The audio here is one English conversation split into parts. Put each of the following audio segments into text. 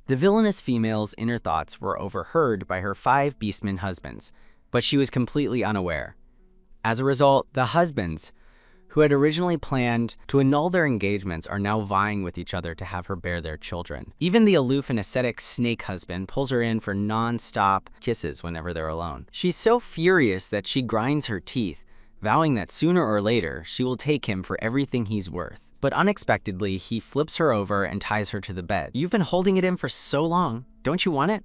The villainous female's inner thoughts were overheard by her 5 beastmen husbands, but she was completely unaware. As a result, the husbands, who had originally planned to annul their engagements, are now vying with each other to have her bear their children. Even the aloof and ascetic snake husband pulls her in for non-stop kisses whenever they're alone. She's so furious that she grinds her teeth, vowing that sooner or later she will take him for everything he's worth. But unexpectedly, he flips her over and ties her to the bed. "You've been holding it in for so long. Don't you want it?"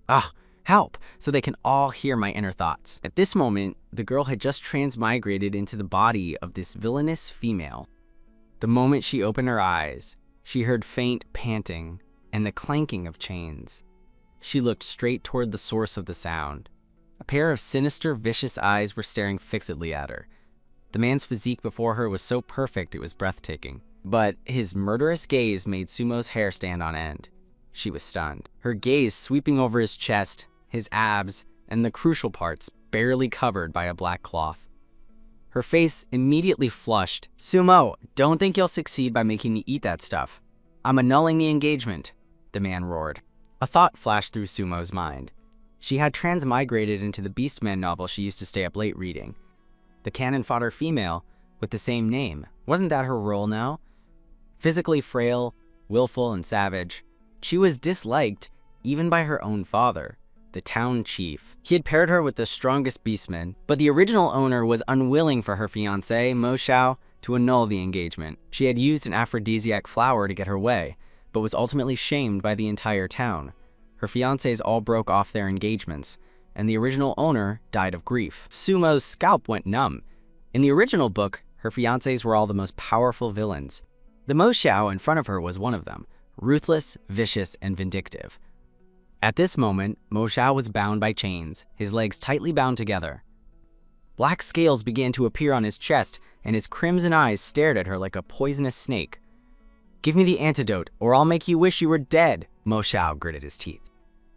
"Ah, help," so they can all hear my inner thoughts. At this moment, the girl had just transmigrated into the body of this villainous female. The moment she opened her eyes, she heard faint panting and the clanking of chains. She looked straight toward the source of the sound. A pair of sinister, vicious eyes were staring fixedly at her. The man's physique before her was so perfect it was breathtaking, but his murderous gaze made Sumo's hair stand on end. She was stunned, her gaze sweeping over his chest, his abs, and the crucial parts barely covered by a black cloth. Her face immediately flushed. "Sumo, don't think you'll succeed by making me eat that stuff. I'm annulling the engagement," the man roared. A thought flashed through Sumo's mind. She had transmigrated into the Beastman novel she used to stay up late reading. The cannon fodder female with the same name. Wasn't that her role now? Physically frail, willful, and savage, she was disliked even by her own father, the town chief. He had paired her with the strongest beastman, but the original owner was unwilling for her fiancé, Mo Xiao, to annul the engagement. She had used an aphrodisiac flower to get her way, but was ultimately shamed by the entire town. Her fiancés all broke off their engagements, and the original owner died of grief. Sumo's scalp went numb. In the original book, her fiancés were all the most powerful villains. The Mo Xiao in front of her was one of them, ruthless, vicious, and vindictive. At this moment, Mo Xiao was bound by chains, his legs tightly bound together. Black scales began to appear on his chest, and his crimson eyes stared at her like a poisonous snake. "Give me the antidote, or I'll make you wish you were dead," Mo Xiao gritted his teeth.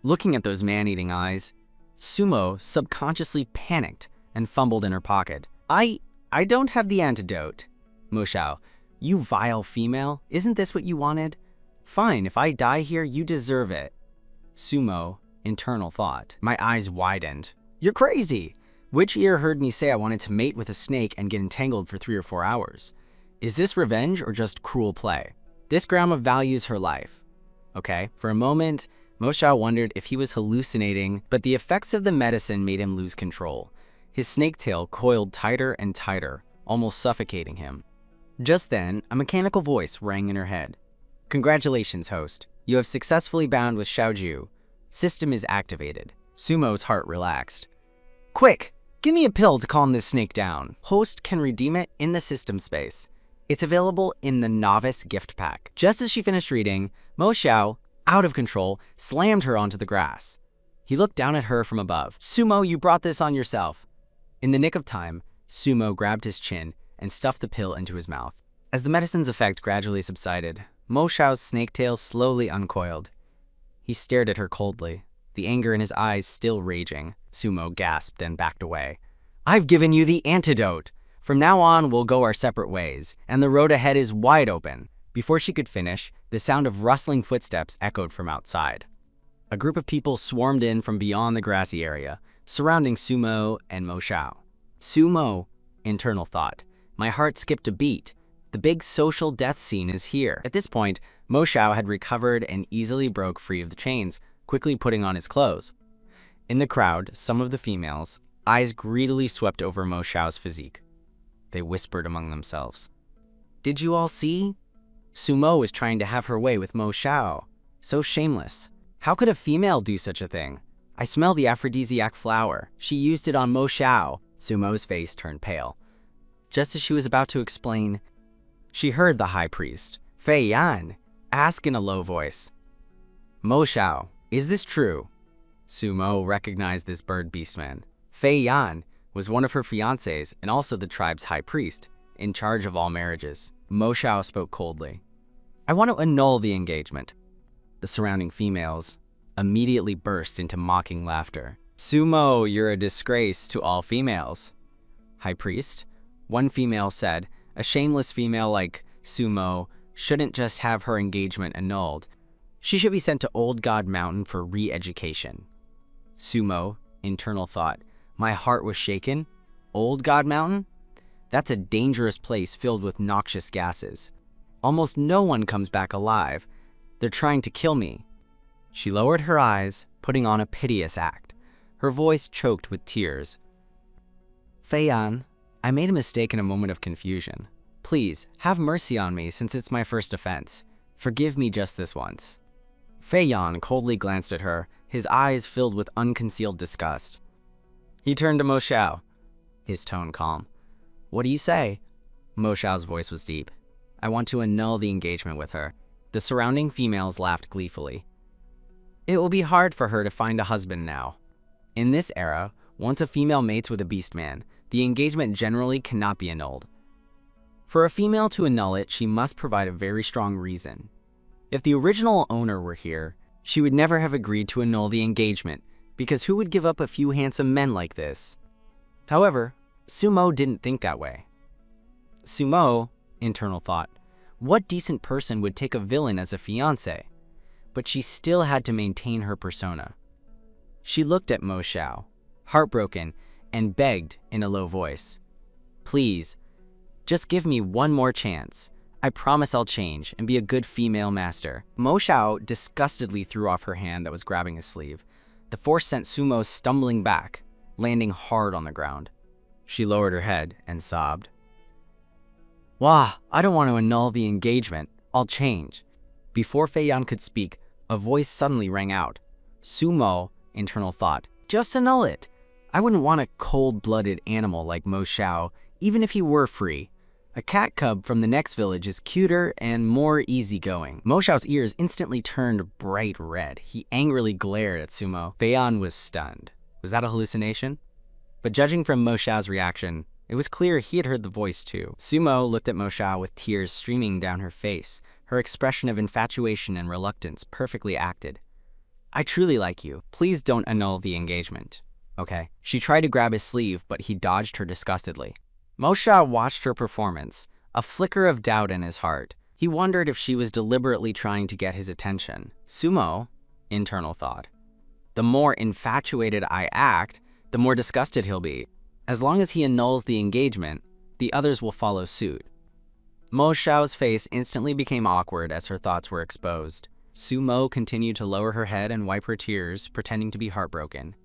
Looking at those man-eating eyes, Sumo subconsciously panicked and fumbled in her pocket. I don't have the antidote." "Mo Xiao, you vile female, isn't this what you wanted? Fine, if I die here, you deserve it." Sumo, internal thought. My eyes widened. "You're crazy! Which ear heard me say I wanted to mate with a snake and get entangled for 3 or 4 hours? Is this revenge or just cruel play? This grandma values her life." Okay, for a moment, Mo Xiao wondered if he was hallucinating, but the effects of the medicine made him lose control. His snake tail coiled tighter and tighter, almost suffocating him. Just then, a mechanical voice rang in her head. "Congratulations, host. You have successfully bound with Xiaoju. System is activated." Sumo's heart relaxed. "Quick, give me a pill to calm this snake down. Host can redeem it in the system space. It's available in the novice gift pack." Just as she finished reading, Mo Xiao, out of control, slammed her onto the grass. He looked down at her from above. "Sumo, you brought this on yourself." In the nick of time, Sumo grabbed his chin and stuffed the pill into his mouth. As the medicine's effect gradually subsided, Mo Xiao's snake tail slowly uncoiled. He stared at her coldly, the anger in his eyes still raging. Sumo gasped and backed away. "I've given you the antidote. From now on, we'll go our separate ways, and the road ahead is wide open." Before she could finish, the sound of rustling footsteps echoed from outside. A group of people swarmed in from beyond the grassy area, surrounding Sumo and Mo Xiao. "Sumo," internal thought. My heart skipped a beat. The big social death scene is here. At this point, Mo Xiao had recovered and easily broke free of the chains, quickly putting on his clothes. In the crowd, some of the females' eyes greedily swept over Mo Xiao's physique. They whispered among themselves. "Did you all see? Sumo was trying to have her way with Mo Xiao. So shameless. How could a female do such a thing? I smell the aphrodisiac flower. She used it on Mo Xiao." Sumo's face turned pale. Just as she was about to explain, she heard the high priest, Fei Yan, ask in a low voice, "Mo Xiao, is this true?" Sumo recognized this bird beastman. Fei Yan was one of her fiancés and also the tribe's high priest, in charge of all marriages. Mo Xiao spoke coldly. "I want to annul the engagement." The surrounding females immediately burst into mocking laughter. "Sumo, you're a disgrace to all females." "High priest," one female said, "a shameless female like Sumo shouldn't just have her engagement annulled. She should be sent to Old God Mountain for re-education. Sumo, internal thought. My heart was shaken. Old God Mountain? That's a dangerous place filled with noxious gases. Almost no one comes back alive. They're trying to kill me. She lowered her eyes, putting on a piteous act. Her voice choked with tears. Feiyan, I made a mistake in a moment of confusion. Please, have mercy on me since it's my first offense. Forgive me just this once. Feiyan coldly glanced at her, his eyes filled with unconcealed disgust. He turned to Mo Xiao, his tone calm. What do you say? Mo Xiao's voice was deep. I want to annul the engagement with her. The surrounding females laughed gleefully. It will be hard for her to find a husband now. In this era, once a female mates with a beastman, the engagement generally cannot be annulled. For a female to annul it, she must provide a very strong reason. If the original owner were here, she would never have agreed to annul the engagement, because who would give up a few handsome men like this? However, Sumo didn't think that way. Sumo, internal thought, what decent person would take a villain as a fiancé? But she still had to maintain her persona. She looked at Mo Xiao, heartbroken, and begged in a low voice. Please, just give me one more chance. I promise I'll change and be a good female master. Mo Xiao disgustedly threw off her hand that was grabbing his sleeve. The force sent Sumo stumbling back, landing hard on the ground. She lowered her head and sobbed. Wah, I don't want to annul the engagement. I'll change. Before Feiyan could speak, a voice suddenly rang out. Sumo, internal thought, just annul it. I wouldn't want a cold-blooded animal like Mo Xiao, even if he were free. A cat cub from the next village is cuter and more easygoing. Mo Xiao's ears instantly turned bright red. He angrily glared at Sumo. Feiyan was stunned. Was that a hallucination? But judging from Mo Xiao's reaction, it was clear he had heard the voice too. Sumo looked at Mo Xiao with tears streaming down her face, her expression of infatuation and reluctance perfectly acted. I truly like you. Please don't annul the engagement. Okay. She tried to grab his sleeve, but he dodged her disgustedly. Mo Xiao watched her performance, a flicker of doubt in his heart. He wondered if she was deliberately trying to get his attention. Sumo, internal thought. The more infatuated I act, the more disgusted he'll be. As long as he annuls the engagement, the others will follow suit. Mo Xiao's face instantly became awkward as her thoughts were exposed. Sumo continued to lower her head and wipe her tears, pretending to be heartbroken.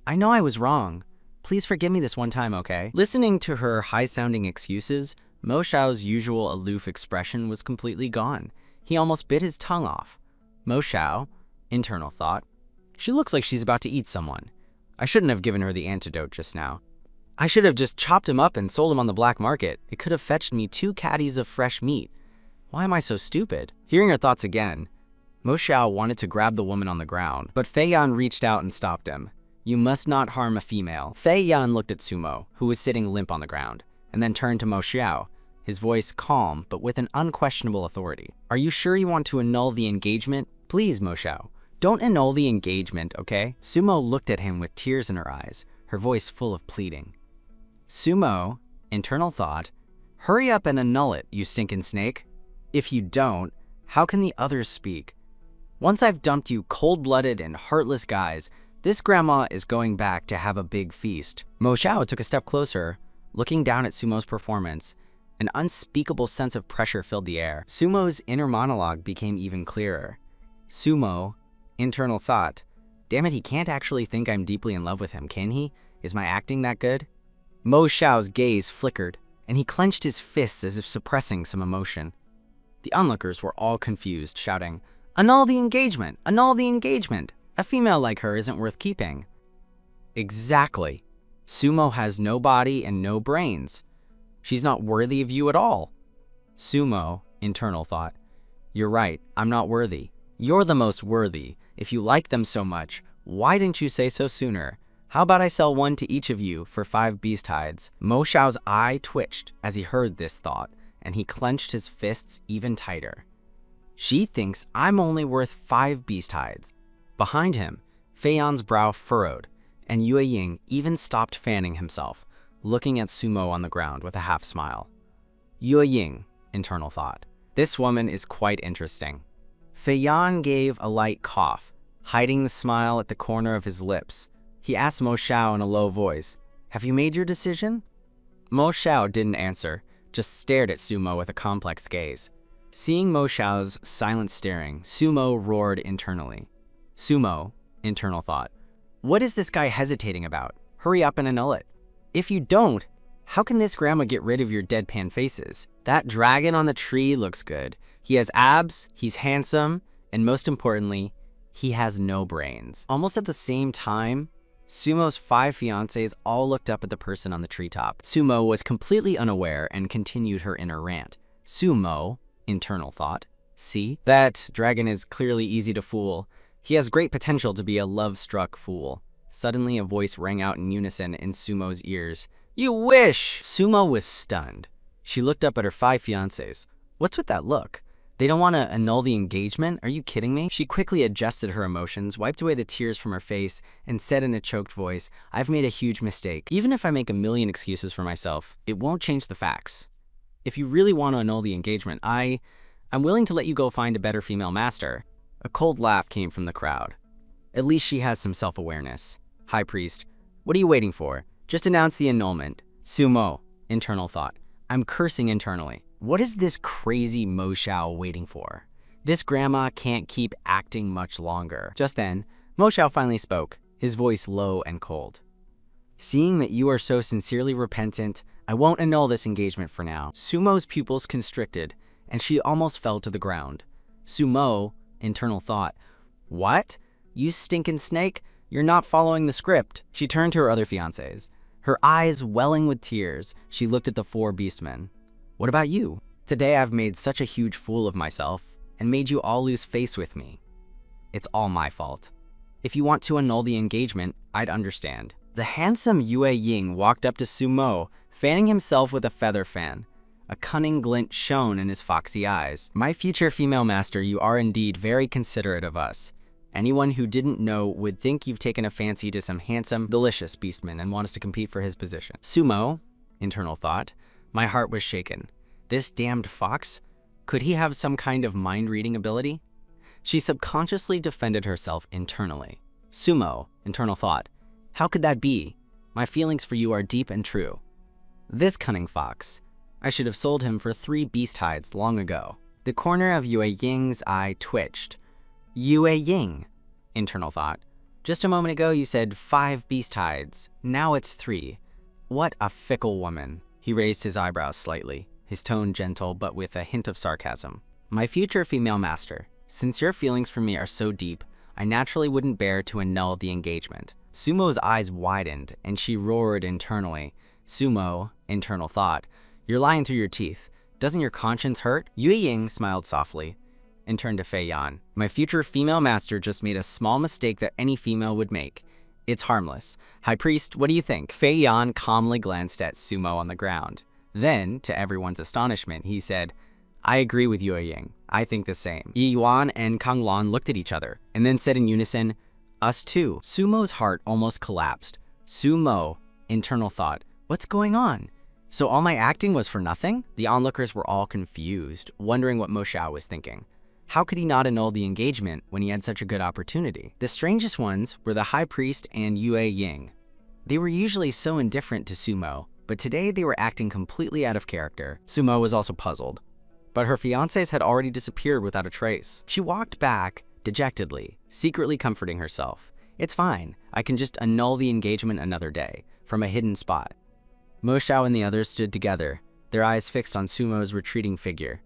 I know I was wrong. Please forgive me this one time, okay? Listening to her high-sounding excuses, Mo Xiao's usual aloof expression was completely gone. He almost bit his tongue off. Mo Xiao, internal thought. She looks like she's about to eat someone. I shouldn't have given her the antidote just now. I should have just chopped him up and sold him on the black market. It could have fetched me 2 caddies of fresh meat. Why am I so stupid? Hearing her thoughts again, Mo Xiao wanted to grab the woman on the ground, but Feiyan reached out and stopped him. You must not harm a female. Feiyan looked at Sumo, who was sitting limp on the ground, and then turned to Mo Xiao, his voice calm but with an unquestionable authority. Are you sure you want to annul the engagement? Please, Mo Xiao, don't annul the engagement, okay? Sumo looked at him with tears in her eyes, her voice full of pleading. Sumo, internal thought, hurry up and annul it, you stinking snake. If you don't, how can the others speak? Once I've dumped you cold-blooded and heartless guys, this grandma is going back to have a big feast. Mo Xiao took a step closer, looking down at Sumo's performance. An unspeakable sense of pressure filled the air. Sumo's inner monologue became even clearer. Sumo, internal thought, damn it, he can't actually think I'm deeply in love with him, can he? Is my acting that good? Mo Xiao's gaze flickered, and he clenched his fists as if suppressing some emotion. The onlookers were all confused, shouting, Annul the engagement! Annul the engagement! A female like her isn't worth keeping. Exactly. Sumo has no body and no brains. She's not worthy of you at all. Sumo, internal thought. You're right, I'm not worthy. You're the most worthy. If you like them so much, why didn't you say so sooner? How about I sell one to each of you for 5 beast hides? Mo Xiao's eye twitched as he heard this thought, and he clenched his fists even tighter. She thinks I'm only worth 5 beast hides. Behind him, Feiyan's brow furrowed, and Yue Ying even stopped fanning himself, looking at Sumo on the ground with a half smile. Yue Ying, internal thought. This woman is quite interesting. Fei Yan gave a light cough, hiding the smile at the corner of his lips. He asked Mo Xiao in a low voice, "Have you made your decision?" Mo Xiao didn't answer, just stared at Sumo with a complex gaze. Seeing Mo Xiao's silent staring, Sumo roared internally. Sumo, internal thought, what is this guy hesitating about? Hurry up and annul it. If you don't, how can this grandma get rid of your deadpan faces? That dragon on the tree looks good. He has abs, he's handsome, and most importantly, he has no brains. Almost at the same time, Sumo's 5 fiancés all looked up at the person on the treetop. Sumo was completely unaware and continued her inner rant. Sumo, internal thought, see? That dragon is clearly easy to fool. He has great potential to be a love-struck fool. Suddenly, a voice rang out in unison in Sumo's ears. You wish! Sumo was stunned. She looked up at her 5 fiancés. What's with that look? They don't want to annul the engagement? Are you kidding me? She quickly adjusted her emotions, wiped away the tears from her face, and said in a choked voice, I've made a huge mistake. Even if I make a million excuses for myself, it won't change the facts. If you really want to annul the engagement, I'm willing to let you go find a better female master. A cold laugh came from the crowd. At least she has some self-awareness. High Priest, what are you waiting for? Just announce the annulment. Sumo, internal thought. I'm cursing internally. What is this crazy Mo Xiao waiting for? This grandma can't keep acting much longer. Just then, Mo Xiao finally spoke, his voice low and cold. Seeing that you are so sincerely repentant, I won't annul this engagement for now. Sumo's pupils constricted, and she almost fell to the ground. Sumo, internal thought. What? You stinking snake? You're not following the script. She turned to her other fiancés. Her eyes welling with tears, she looked at the 4 beastmen. What about you? Today I've made such a huge fool of myself and made you all lose face with me. It's all my fault. If you want to annul the engagement, I'd understand. The handsome Yue Ying walked up to Sumo, fanning himself with a feather fan. A cunning glint shone in his foxy eyes. My future female master, you are indeed very considerate of us. Anyone who didn't know would think you've taken a fancy to some handsome, delicious beastman and want us to compete for his position. Sumo, internal thought. My heart was shaken. This damned fox? Could he have some kind of mind-reading ability? She subconsciously defended herself internally. Sumo, internal thought. How could that be? My feelings for you are deep and true. This cunning fox. I should have sold him for 3 beast hides long ago. The corner of Yue Ying's eye twitched. Yue Ying, internal thought. Just a moment ago you said 5 beast hides. Now it's 3. What a fickle woman. He raised his eyebrows slightly, his tone gentle but with a hint of sarcasm. My future female master, since your feelings for me are so deep, I naturally wouldn't bear to annul the engagement. Sumo's eyes widened and she roared internally. Sumo, internal thought. You're lying through your teeth. Doesn't your conscience hurt? Yue Ying smiled softly and turned to Fei Yan. My future female master just made a small mistake that any female would make. It's harmless. High Priest, what do you think? Fei Yan calmly glanced at Sumo on the ground. Then, to everyone's astonishment, he said, I agree with Yue Ying. I think the same. Yi Yuan and Kang Lan looked at each other and then said in unison, us too. Sumo's heart almost collapsed. Sumo, internal thought. What's going on? So all my acting was for nothing? The onlookers were all confused, wondering what Mo Xiao was thinking. How could he not annul the engagement when he had such a good opportunity? The strangest ones were the High Priest and Yue Ying. They were usually so indifferent to Sumo, but today they were acting completely out of character. Sumo was also puzzled, but her fiancés had already disappeared without a trace. She walked back dejectedly, secretly comforting herself. It's fine, I can just annul the engagement another day, from a hidden spot. Mo Xiao and the others stood together, their eyes fixed on Sumo's retreating figure.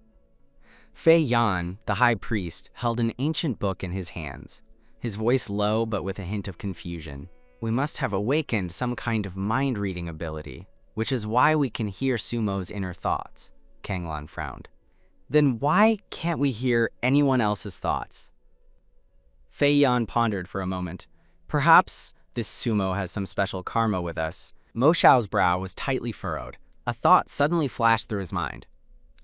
Fei Yan, the High Priest, held an ancient book in his hands, his voice low but with a hint of confusion. We must have awakened some kind of mind-reading ability, which is why we can hear Sumo's inner thoughts. Kang Lan frowned. Then why can't we hear anyone else's thoughts? Fei Yan pondered for a moment. Perhaps this Sumo has some special karma with us. Mo Xiao's brow was tightly furrowed. A thought suddenly flashed through his mind.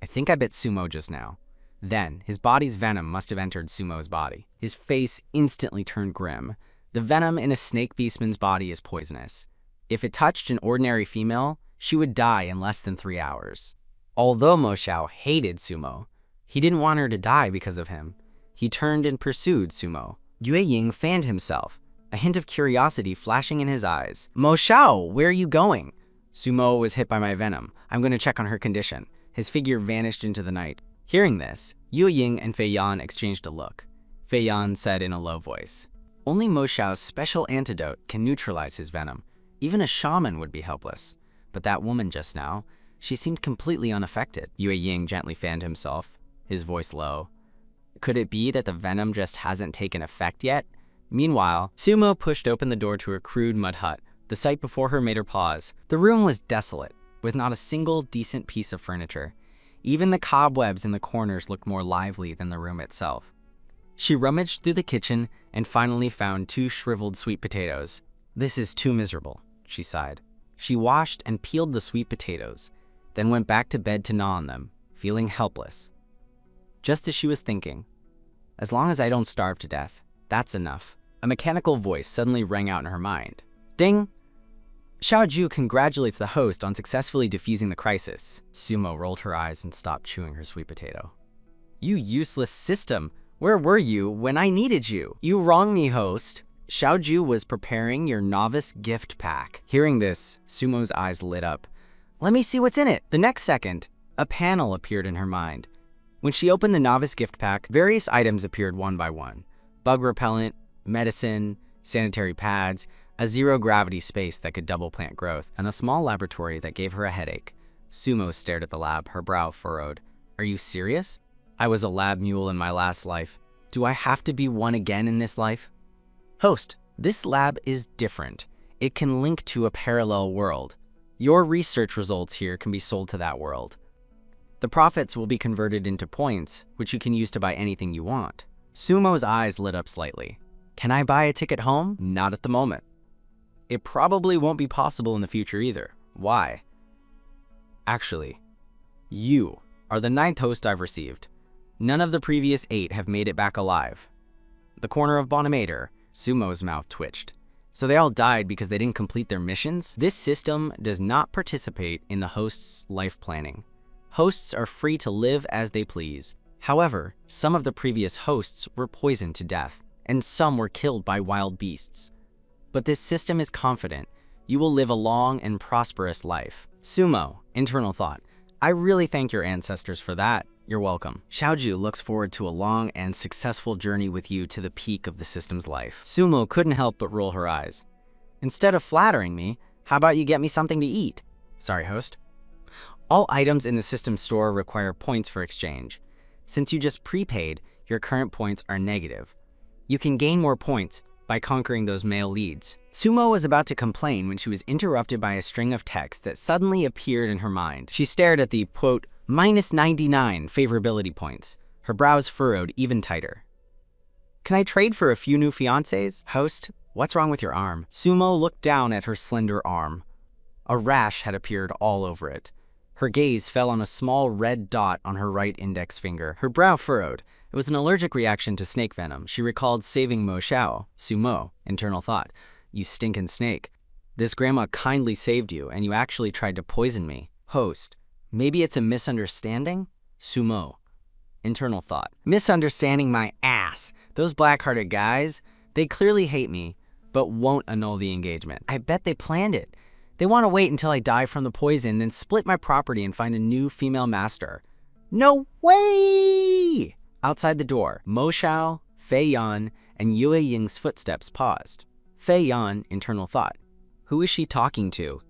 I think I bit Sumo just now. Then, his body's venom must have entered Sumo's body. His face instantly turned grim. The venom in a snake beastman's body is poisonous. If it touched an ordinary female, she would die in less than 3 hours. Although Mo Xiao hated Sumo, he didn't want her to die because of him. He turned and pursued Sumo. Yue Ying fanned himself, a hint of curiosity flashing in his eyes. Mo Xiao, where are you going? Sumo was hit by my venom. I'm going to check on her condition. His figure vanished into the night. Hearing this, Yue Ying and Fei Yan exchanged a look. Fei Yan said in a low voice, only Mo Xiao's special antidote can neutralize his venom. Even a shaman would be helpless. But that woman just now, she seemed completely unaffected. Yue Ying gently fanned himself, his voice low. Could it be that the venom just hasn't taken effect yet? Meanwhile, Sumo pushed open the door to her crude mud hut. The sight before her made her pause. The room was desolate, with not a single decent piece of furniture. Even the cobwebs in the corners looked more lively than the room itself. She rummaged through the kitchen and finally found 2 shriveled sweet potatoes. This is too miserable, she sighed. She washed and peeled the sweet potatoes, then went back to bed to gnaw on them, feeling helpless. Just as she was thinking, as long as I don't starve to death, that's enough. A mechanical voice suddenly rang out in her mind. Ding! Xiaoju congratulates the host on successfully defusing the crisis. Sumo rolled her eyes and stopped chewing her sweet potato. You useless system! Where were you when I needed you? You wronged me, host. Xiaoju was preparing your novice gift pack. Hearing this, Sumo's eyes lit up. Let me see what's in it. The next second, a panel appeared in her mind. When she opened the novice gift pack, various items appeared one by one. Bug repellent, medicine, sanitary pads, a zero-gravity space that could double plant growth, and a small laboratory that gave her a headache. Sumo stared at the lab, her brow furrowed. Are you serious? I was a lab mule in my last life. Do I have to be one again in this life? Host, this lab is different. It can link to a parallel world. Your research results here can be sold to that world. The profits will be converted into points, which you can use to buy anything you want. Sumo's eyes lit up slightly. Can I buy a ticket home? Not at the moment. It probably won't be possible in the future either. Why? Actually, you are the 9th host I've received. None of the previous 8 have made it back alive. The corner of Bonamator, Sumo's mouth twitched. So they all died because they didn't complete their missions? This system does not participate in the host's life planning. Hosts are free to live as they please. However, some of the previous hosts were poisoned to death, and some were killed by wild beasts. But this system is confident you will live a long and prosperous life. Sumo, internal thought. I really thank your ancestors for that. You're welcome. Xiaoju looks forward to a long and successful journey with you to the peak of the system's life. Sumo couldn't help but roll her eyes. Instead of flattering me, how about you get me something to eat? Sorry, host. All items in the system store require points for exchange. Since you just prepaid, your current points are negative. You can gain more points by conquering those male leads. Sumo was about to complain when she was interrupted by a string of text that suddenly appeared in her mind. She stared at the, quote, -99 favorability points. Her brows furrowed even tighter. Can I trade for a few new fiancés? Host, what's wrong with your arm? Sumo looked down at her slender arm. A rash had appeared all over it. Her gaze fell on a small red dot on her right index finger. Her brow furrowed. It was an allergic reaction to snake venom. She recalled saving Mo Xiao. Sumo, internal thought. You stinkin' snake. This grandma kindly saved you, and you actually tried to poison me. Host, maybe it's a misunderstanding? Sumo, internal thought. Misunderstanding my ass. Those black-hearted guys, they clearly hate me, but won't annul the engagement. I bet they planned it. They want to wait until I die from the poison, then split my property and find a new female master. No way! Outside the door, Mo Xiao, Fei Yan, and Yue Ying's footsteps paused. Fei Yan, internal thought. Who is she talking to?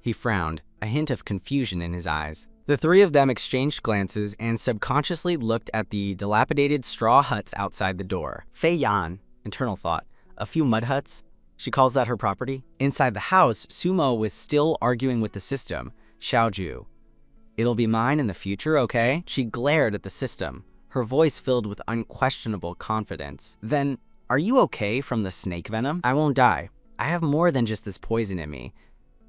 He frowned, a hint of confusion in his eyes. The 3 of them exchanged glances and subconsciously looked at the dilapidated straw huts outside the door. Fei Yan, internal thought. A few mud huts? She calls that her property? Inside the house, Sumo was still arguing with the system. Xiaoju. It'll be mine in the future, okay? She glared at the system, her voice filled with unquestionable confidence. Then, are you okay from the snake venom? I won't die. I have more than just this poison in me.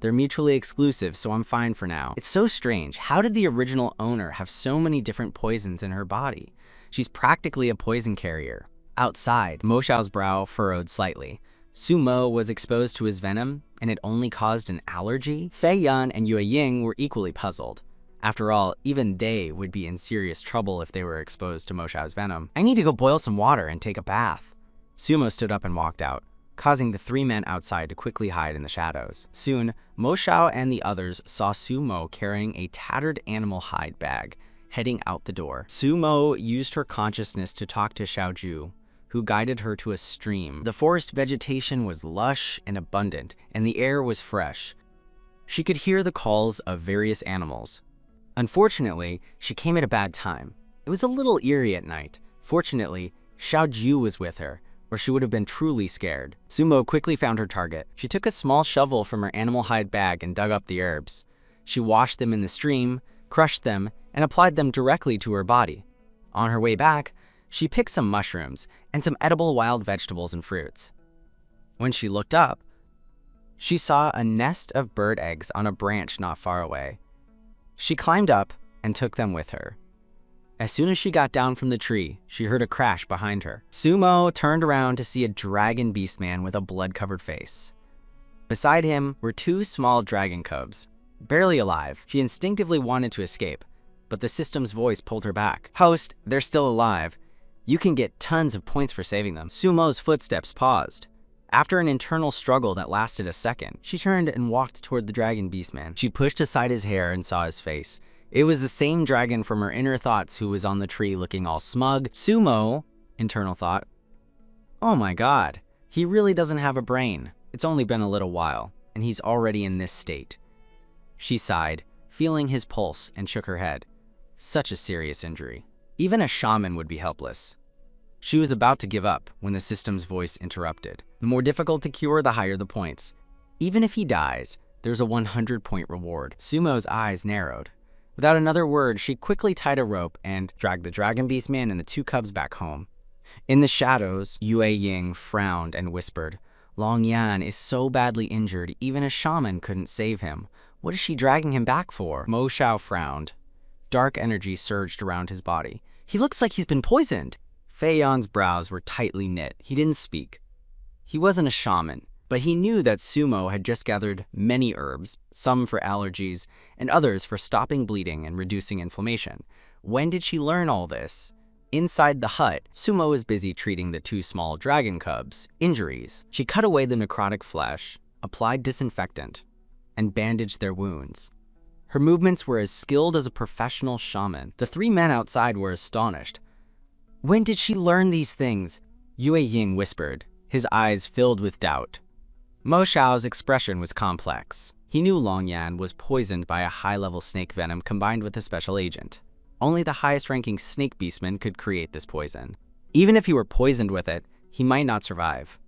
They're mutually exclusive, so I'm fine for now. It's so strange. How did the original owner have so many different poisons in her body? She's practically a poison carrier. Outside, Mo Xiao's brow furrowed slightly. Sumo was exposed to his venom, and it only caused an allergy? Fei Yan and Yue Ying were equally puzzled. After all, even they would be in serious trouble if they were exposed to Mo Xiao's venom. I need to go boil some water and take a bath. Sumo stood up and walked out, causing the 3 men outside to quickly hide in the shadows. Soon, Mo Xiao and the others saw Sumo carrying a tattered animal hide bag, heading out the door. Sumo used her consciousness to talk to Xiaoju, who guided her to a stream. The forest vegetation was lush and abundant, and the air was fresh. She could hear the calls of various animals. Unfortunately, she came at a bad time. It was a little eerie at night. Fortunately, Xiaoju was with her, or she would have been truly scared. Sumo quickly found her target. She took a small shovel from her animal hide bag and dug up the herbs. She washed them in the stream, crushed them, and applied them directly to her body. On her way back, she picked some mushrooms and some edible wild vegetables and fruits. When she looked up, she saw a nest of bird eggs on a branch not far away. She climbed up and took them with her. As soon as she got down from the tree, she heard a crash behind her. Sumo turned around to see a dragon beast man with a blood-covered face. Beside him were 2 small dragon cubs, barely alive. She instinctively wanted to escape, but the system's voice pulled her back. "Host, they're still alive. You can get tons of points for saving them." Sumo's footsteps paused. After an internal struggle that lasted a second, she turned and walked toward the dragon beastman. She pushed aside his hair and saw his face. It was the same dragon from her inner thoughts who was on the tree looking all smug. Sumo, internal thought, "Oh my god, he really doesn't have a brain. It's only been a little while, and he's already in this state." She sighed, feeling his pulse, and shook her head. Such a serious injury. Even a shaman would be helpless. She was about to give up when the system's voice interrupted. The more difficult to cure, the higher the points. Even if he dies, there's a 100-point reward. Sumo's eyes narrowed. Without another word, she quickly tied a rope and dragged the dragon beast man and the 2 cubs back home. In the shadows, Yue Ying frowned and whispered, "Long Yan is so badly injured, even a shaman couldn't save him. What is she dragging him back for?" Mo Xiao frowned. Dark energy surged around his body. "He looks like he's been poisoned." Fei Yan's brows were tightly knit. He didn't speak. He wasn't a shaman, but he knew that Sumo had just gathered many herbs, some for allergies, and others for stopping bleeding and reducing inflammation. When did she learn all this? Inside the hut, Sumo was busy treating the 2 small dragon cubs' injuries. She cut away the necrotic flesh, applied disinfectant, and bandaged their wounds. Her movements were as skilled as a professional shaman. The 3 men outside were astonished. "When did she learn these things?" Yue Ying whispered, his eyes filled with doubt. Mo Xiao's expression was complex. He knew Long Yan was poisoned by a high-level snake venom combined with a special agent. Only the highest-ranking snake beastman could create this poison. Even if he were poisoned with it, he might not survive.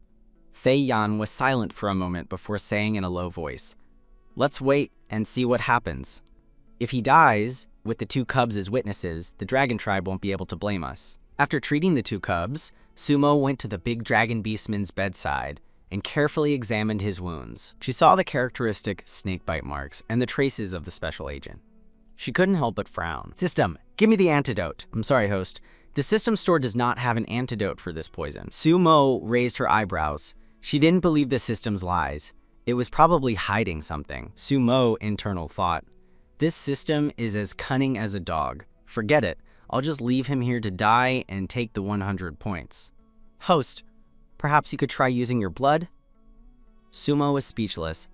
Fei Yan was silent for a moment before saying in a low voice, "Let's wait and see what happens. If he dies, with the 2 cubs as witnesses, the dragon tribe won't be able to blame us." After treating the 2 cubs, Sumo went to the big dragon beastman's bedside and carefully examined his wounds. She saw the characteristic snake bite marks and the traces of the special agent. She couldn't help but frown. "System, give me the antidote." "I'm sorry, host. The system store does not have an antidote for this poison." Sumo raised her eyebrows. She didn't believe the system's lies. It was probably hiding something. Sumo, internal thought, "This system is as cunning as a dog. Forget it. I'll just leave him here to die and take the 100 points. Host, perhaps you could try using your blood?" Sumo was speechless.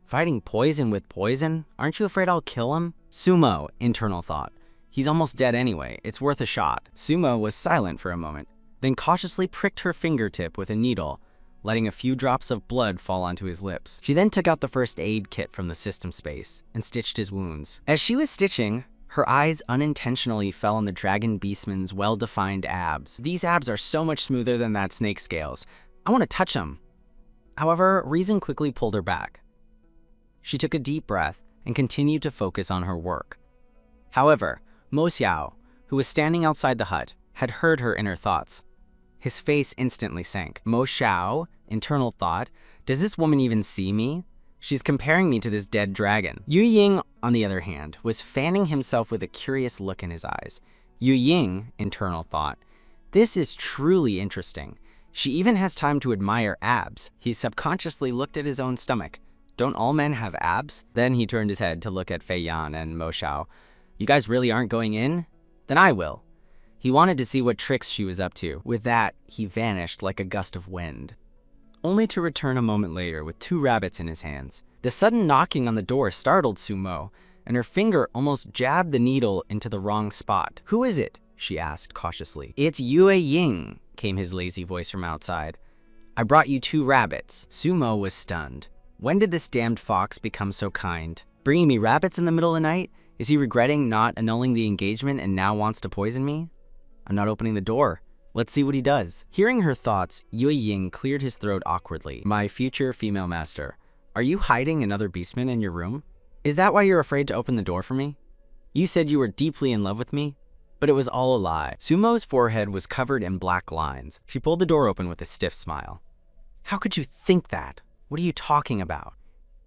"Fighting poison with poison? Aren't you afraid I'll kill him?" Sumo, internal thought, "He's almost dead anyway. It's worth a shot." Sumo was silent for a moment, then cautiously pricked her fingertip with a needle, letting a few drops of blood fall onto his lips. She then took out the first aid kit from the system space and stitched his wounds. As she was stitching, her eyes unintentionally fell on the dragon beastman's well-defined abs. "These abs are so much smoother than that snake's scales. I want to touch them." However, reason quickly pulled her back. She took a deep breath and continued to focus on her work. However, Mo Xiao, who was standing outside the hut, had heard her inner thoughts. His face instantly sank. "Mo Xiao," internal thought, "does this woman even see me? She's comparing me to this dead dragon." Yu Ying, on the other hand, was fanning himself with a curious look in his eyes. Yu Ying, internal thought, "This is truly interesting. She even has time to admire abs." He subconsciously looked at his own stomach. Don't all men have abs? Then he turned his head to look at Fei Yan and Mo Xiao. You guys really aren't going in? Then I will. He wanted to see what tricks she was up to. With that, he vanished like a gust of wind, only to return a moment later with 2 rabbits in his hands. The sudden knocking on the door startled Sumo, and her finger almost jabbed the needle into the wrong spot. "Who is it?" she asked cautiously. "It's Yue Ying," came his lazy voice from outside. "I brought you 2 rabbits." Sumo was stunned. When did this damned fox become so kind? Bringing me rabbits in the middle of the night? Is he regretting not annulling the engagement and now wants to poison me? I'm not opening the door. Let's see what he does. Hearing her thoughts, Yue Ying cleared his throat awkwardly. "My future female master, are you hiding another beastman in your room? Is that why you're afraid to open the door for me? You said you were deeply in love with me, but it was all a lie." Sumo's forehead was covered in black lines. She pulled the door open with a stiff smile. "How could you think that? What are you talking about?"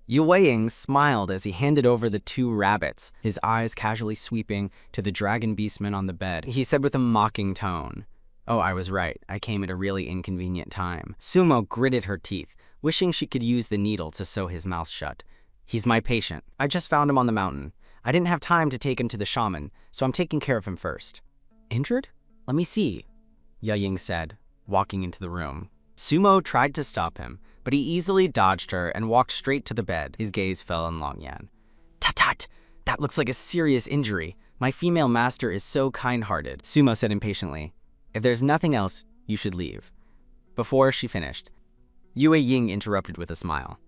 Yue Ying smiled as he handed over the 2 rabbits, his eyes casually sweeping to the dragon beastman on the bed. He said with a mocking tone, "Oh, I was right. I came at a really inconvenient time." Sumo gritted her teeth, wishing she could use the needle to sew his mouth shut. "He's my patient. I just found him on the mountain. I didn't have time to take him to the shaman, so I'm taking care of him first." "Injured? Let me see," Yue Ying said, walking into the room. Sumo tried to stop him, but he easily dodged her and walked straight to the bed. His gaze fell on Longyan. "Tut-tut! That looks like a serious injury. My female master is so kind-hearted," Sumo said impatiently. "If there's nothing else, you should leave." Before she finished, Yue Ying interrupted with a smile.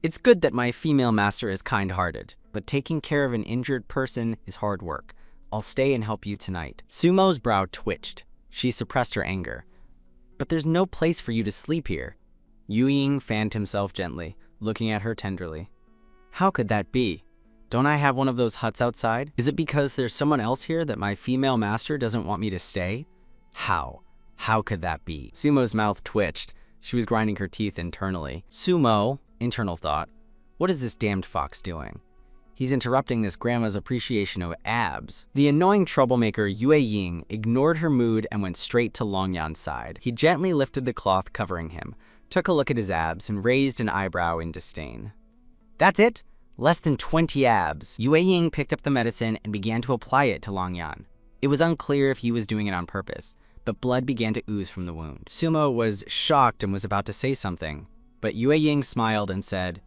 "It's good that my female master is kind-hearted, but taking care of an injured person is hard work. I'll stay and help you tonight." Sumo's brow twitched. She suppressed her anger. "But there's no place for you to sleep here." Yue Ying fanned himself gently, looking at her tenderly. "How could that be? Don't I have one of those huts outside? Is it because there's someone else here that my female master doesn't want me to stay? How? How could that be?" Sumo's mouth twitched. She was grinding her teeth internally. "Sumo," internal thought, "what is this damned fox doing? He's interrupting this grandma's appreciation of abs." The annoying troublemaker Yue Ying ignored her mood and went straight to Longyan's side. He gently lifted the cloth covering him, took a look at his abs, and raised an eyebrow in disdain. "That's it? Less than 20 abs." Yue Ying picked up the medicine and began to apply it to Longyan. It was unclear if he was doing it on purpose, but blood began to ooze from the wound. Sumo was shocked and was about to say something, but Yue Ying smiled and said,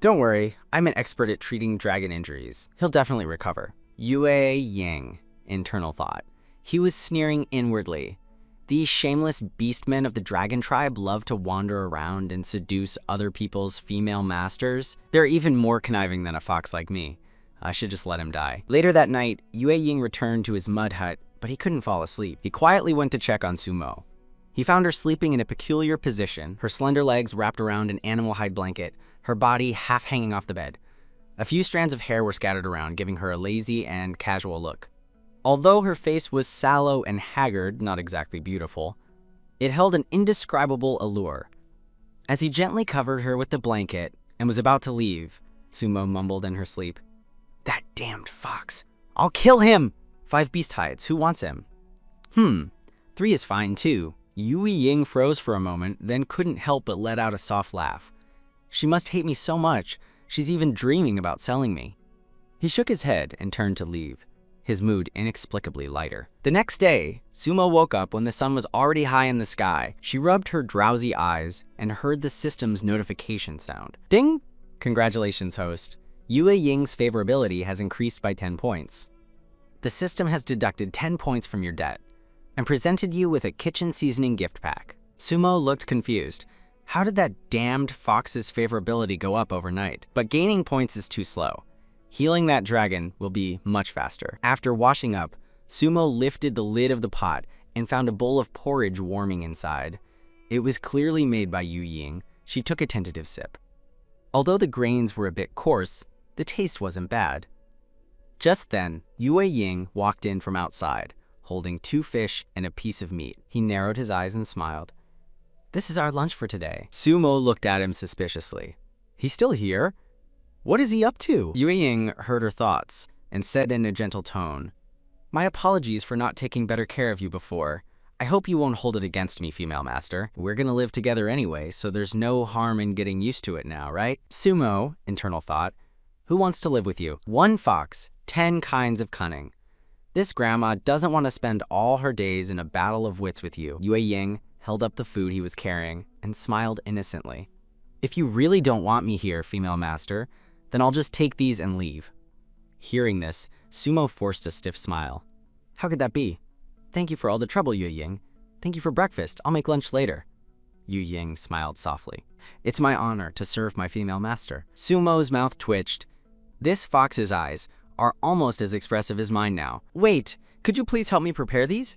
"Don't worry, I'm an expert at treating dragon injuries. He'll definitely recover." Yue Ying, internal thought. He was sneering inwardly. These shameless beastmen of the dragon tribe love to wander around and seduce other people's female masters. They're even more conniving than a fox like me. I should just let him die. Later that night, Yue Ying returned to his mud hut, but he couldn't fall asleep. He quietly went to check on Sumo. He found her sleeping in a peculiar position, her slender legs wrapped around an animal hide blanket, her body half hanging off the bed. A few strands of hair were scattered around, giving her a lazy and casual look. Although her face was sallow and haggard, not exactly beautiful, it held an indescribable allure. As he gently covered her with the blanket and was about to leave, Sumo mumbled in her sleep, "That damned fox. I'll kill him! 5 beast hides. Who wants him?" 3 is fine too." Yue Ying froze for a moment, then couldn't help but let out a soft laugh. "She must hate me so much, she's even dreaming about selling me." He shook his head and turned to leave, his mood inexplicably lighter. The next day, Sumo woke up when the sun was already high in the sky. She rubbed her drowsy eyes and heard the system's notification sound. Ding! Congratulations, host. Yue Ying's favorability has increased by 10 points. The system has deducted 10 points from your debt and presented you with a kitchen seasoning gift pack. Sumo looked confused. How did that damned fox's favorability go up overnight? But gaining points is too slow. Healing that dragon will be much faster. After washing up, Sumo lifted the lid of the pot and found a bowl of porridge warming inside. It was clearly made by Yue Ying. She took a tentative sip. Although the grains were a bit coarse, the taste wasn't bad. Just then, Yue Ying walked in from outside, holding 2 fish and a piece of meat. He narrowed his eyes and smiled. "This is our lunch for today." Sumo looked at him suspiciously. "He's still here? What is he up to?" Yue Ying heard her thoughts and said in a gentle tone, "My apologies for not taking better care of you before. I hope you won't hold it against me, female master. We're gonna live together anyway, so there's no harm in getting used to it now, right?" Sumo, internal thought, who wants to live with you? 1 fox 10 kinds of cunning. This grandma doesn't want to spend all her days in a battle of wits with you. Yue Ying held up the food he was carrying and smiled innocently. If you really don't want me here, female master, then I'll just take these and leave. Hearing this, Sumo forced a stiff smile. How could that be? Thank you for all the trouble, Yue Ying. Thank you for breakfast. I'll make lunch later. Yu Ying smiled softly. It's my honor to serve my female master. Sumo's mouth twitched. This fox's eyes are almost as expressive as mine now. Wait, could you please help me prepare these?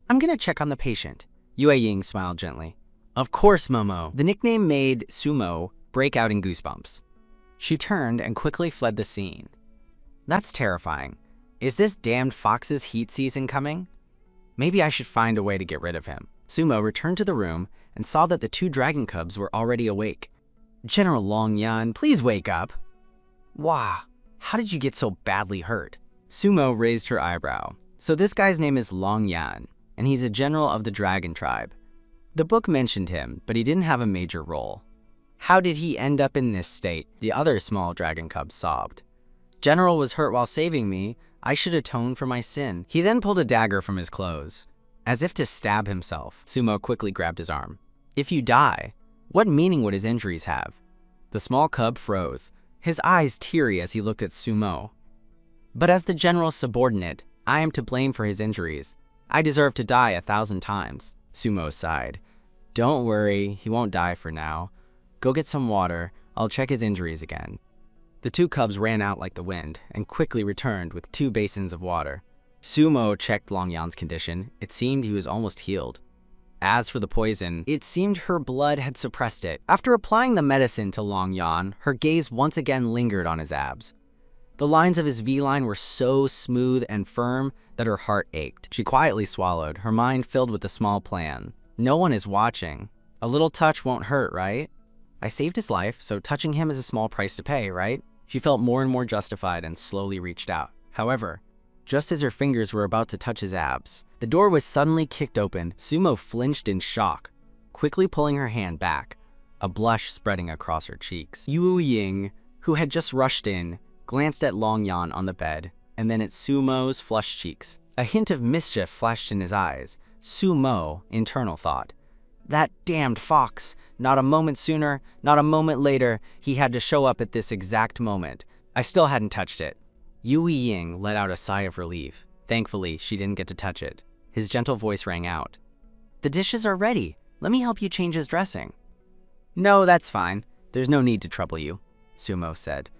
I'm gonna check on the patient. Yue Ying smiled gently. Of course, Momo. The nickname made Sumo break out in goosebumps. She turned and quickly fled the scene. That's terrifying. Is this damned fox's heat season coming? Maybe I should find a way to get rid of him. Sumo returned to the room and saw that the 2 dragon cubs were already awake. General Long Yan, please wake up. Wow, how did you get so badly hurt? Sumo raised her eyebrow. So this guy's name is Long Yan, and he's a general of the dragon tribe. The book mentioned him, but he didn't have a major role. How did he end up in this state? The other small dragon cubs sobbed. General was hurt while saving me. I should atone for my sin. He then pulled a dagger from his clothes, as if to stab himself. Sumo quickly grabbed his arm. If you die, what meaning would his injuries have? The small cub froze, his eyes teary as he looked at Sumo. But as the general's subordinate, I am to blame for his injuries. I deserve to die 1,000 times. Sumo sighed. Don't worry, he won't die for now. Go get some water. I'll check his injuries again. The 2 cubs ran out like the wind and quickly returned with 2 basins of water. Sumo checked Long Yan's condition. It seemed he was almost healed. As for the poison, it seemed her blood had suppressed it. After applying the medicine to Long Yan, her gaze once again lingered on his abs. The lines of his V-line were so smooth and firm that her heart ached. She quietly swallowed, her mind filled with a small plan. No one is watching. A little touch won't hurt, right? I saved his life, so touching him is a small price to pay, right? She felt more and more justified and slowly reached out. However, just as her fingers were about to touch his abs, the door was suddenly kicked open. Sumo flinched in shock, quickly pulling her hand back, a blush spreading across her cheeks. Yu Ying, who had just rushed in, glanced at Long Yan on the bed, and then at Sumo's flushed cheeks. A hint of mischief flashed in his eyes. Sumo, internal thought. That damned fox. Not a moment sooner, not a moment later, he had to show up at this exact moment. I still hadn't touched it. Yu Ying let out a sigh of relief. Thankfully, she didn't get to touch it. His gentle voice rang out. The dishes are ready. Let me help you change his dressing. No, that's fine. There's no need to trouble you, Sumo said.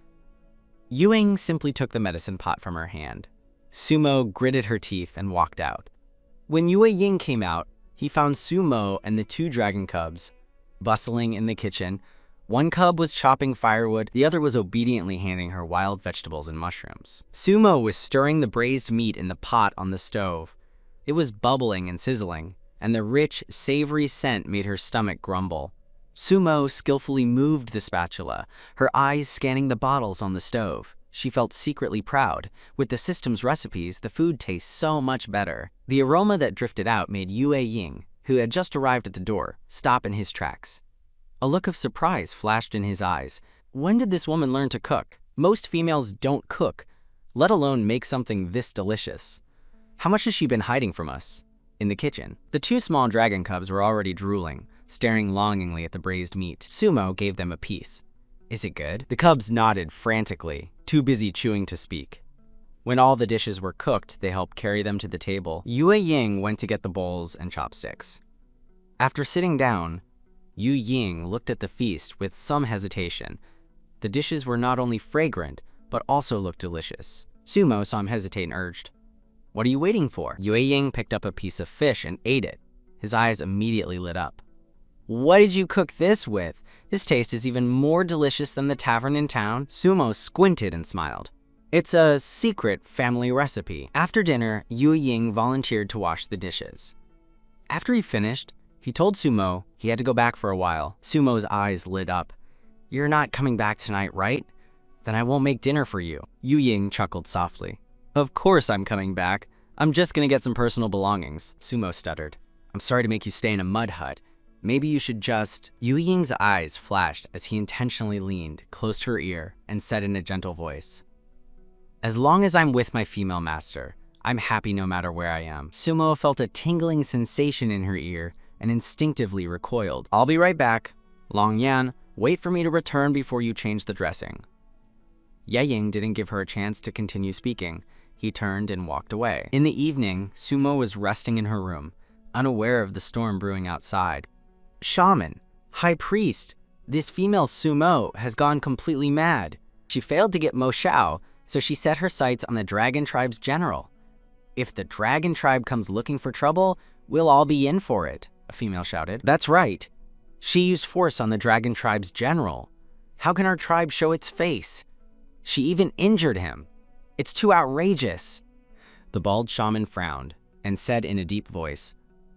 Yu Ying simply took the medicine pot from her hand. Sumo gritted her teeth and walked out. When Yue Ying came out, he found Sumo and the 2 dragon cubs bustling in the kitchen. One cub was chopping firewood, the other was obediently handing her wild vegetables and mushrooms. Sumo was stirring the braised meat in the pot on the stove. It was bubbling and sizzling, and the rich, savory scent made her stomach grumble. Sumo skillfully moved the spatula, her eyes scanning the bottles on the stove. She felt secretly proud. With the system's recipes, the food tastes so much better. The aroma that drifted out made Yue Ying, who had just arrived at the door, stop in his tracks. A look of surprise flashed in his eyes. When did this woman learn to cook? Most females don't cook, let alone make something this delicious. How much has she been hiding from us? In the kitchen, the 2 small dragon cubs were already drooling, staring longingly at the braised meat. Sumo gave them a piece. Is it good? The cubs nodded frantically, too busy chewing to speak. When all the dishes were cooked, they helped carry them to the table. Yue Ying went to get the bowls and chopsticks. After sitting down, Yu Ying looked at the feast with some hesitation. The dishes were not only fragrant, but also looked delicious. Sumo saw him hesitate and urged, What are you waiting for? Yue Ying picked up a piece of fish and ate it. His eyes immediately lit up. What did you cook this with? This taste is even more delicious than the tavern in town. Sumo squinted and smiled. It's a secret family recipe. After dinner, Yu Ying volunteered to wash the dishes. After he finished, he told Sumo he had to go back for a while. Sumo's eyes lit up. You're not coming back tonight, right? Then I won't make dinner for you. Yu Ying chuckled softly. Of course I'm coming back. I'm just gonna get some personal belongings. Sumo stuttered. I'm sorry to make you stay in a mud hut. Maybe you should just... Yu Ying's eyes flashed as he intentionally leaned close to her ear and said in a gentle voice, As long as I'm with my female master, I'm happy no matter where I am. Sumo felt a tingling sensation in her ear and instinctively recoiled. I'll be right back. Long Yan, wait for me to return before you change the dressing. Ye Ying didn't give her a chance to continue speaking. He turned and walked away. In the evening, Sumo was resting in her room, unaware of the storm brewing outside. Shaman, High Priest, this female Sumo has gone completely mad. She failed to get Mo Xiao, so she set her sights on the Dragon Tribe's general. If the Dragon Tribe comes looking for trouble, we'll all be in for it, a female shouted. That's right. She used force on the Dragon Tribe's general. How can our tribe show its face? She even injured him. It's too outrageous. The bald shaman frowned and said in a deep voice,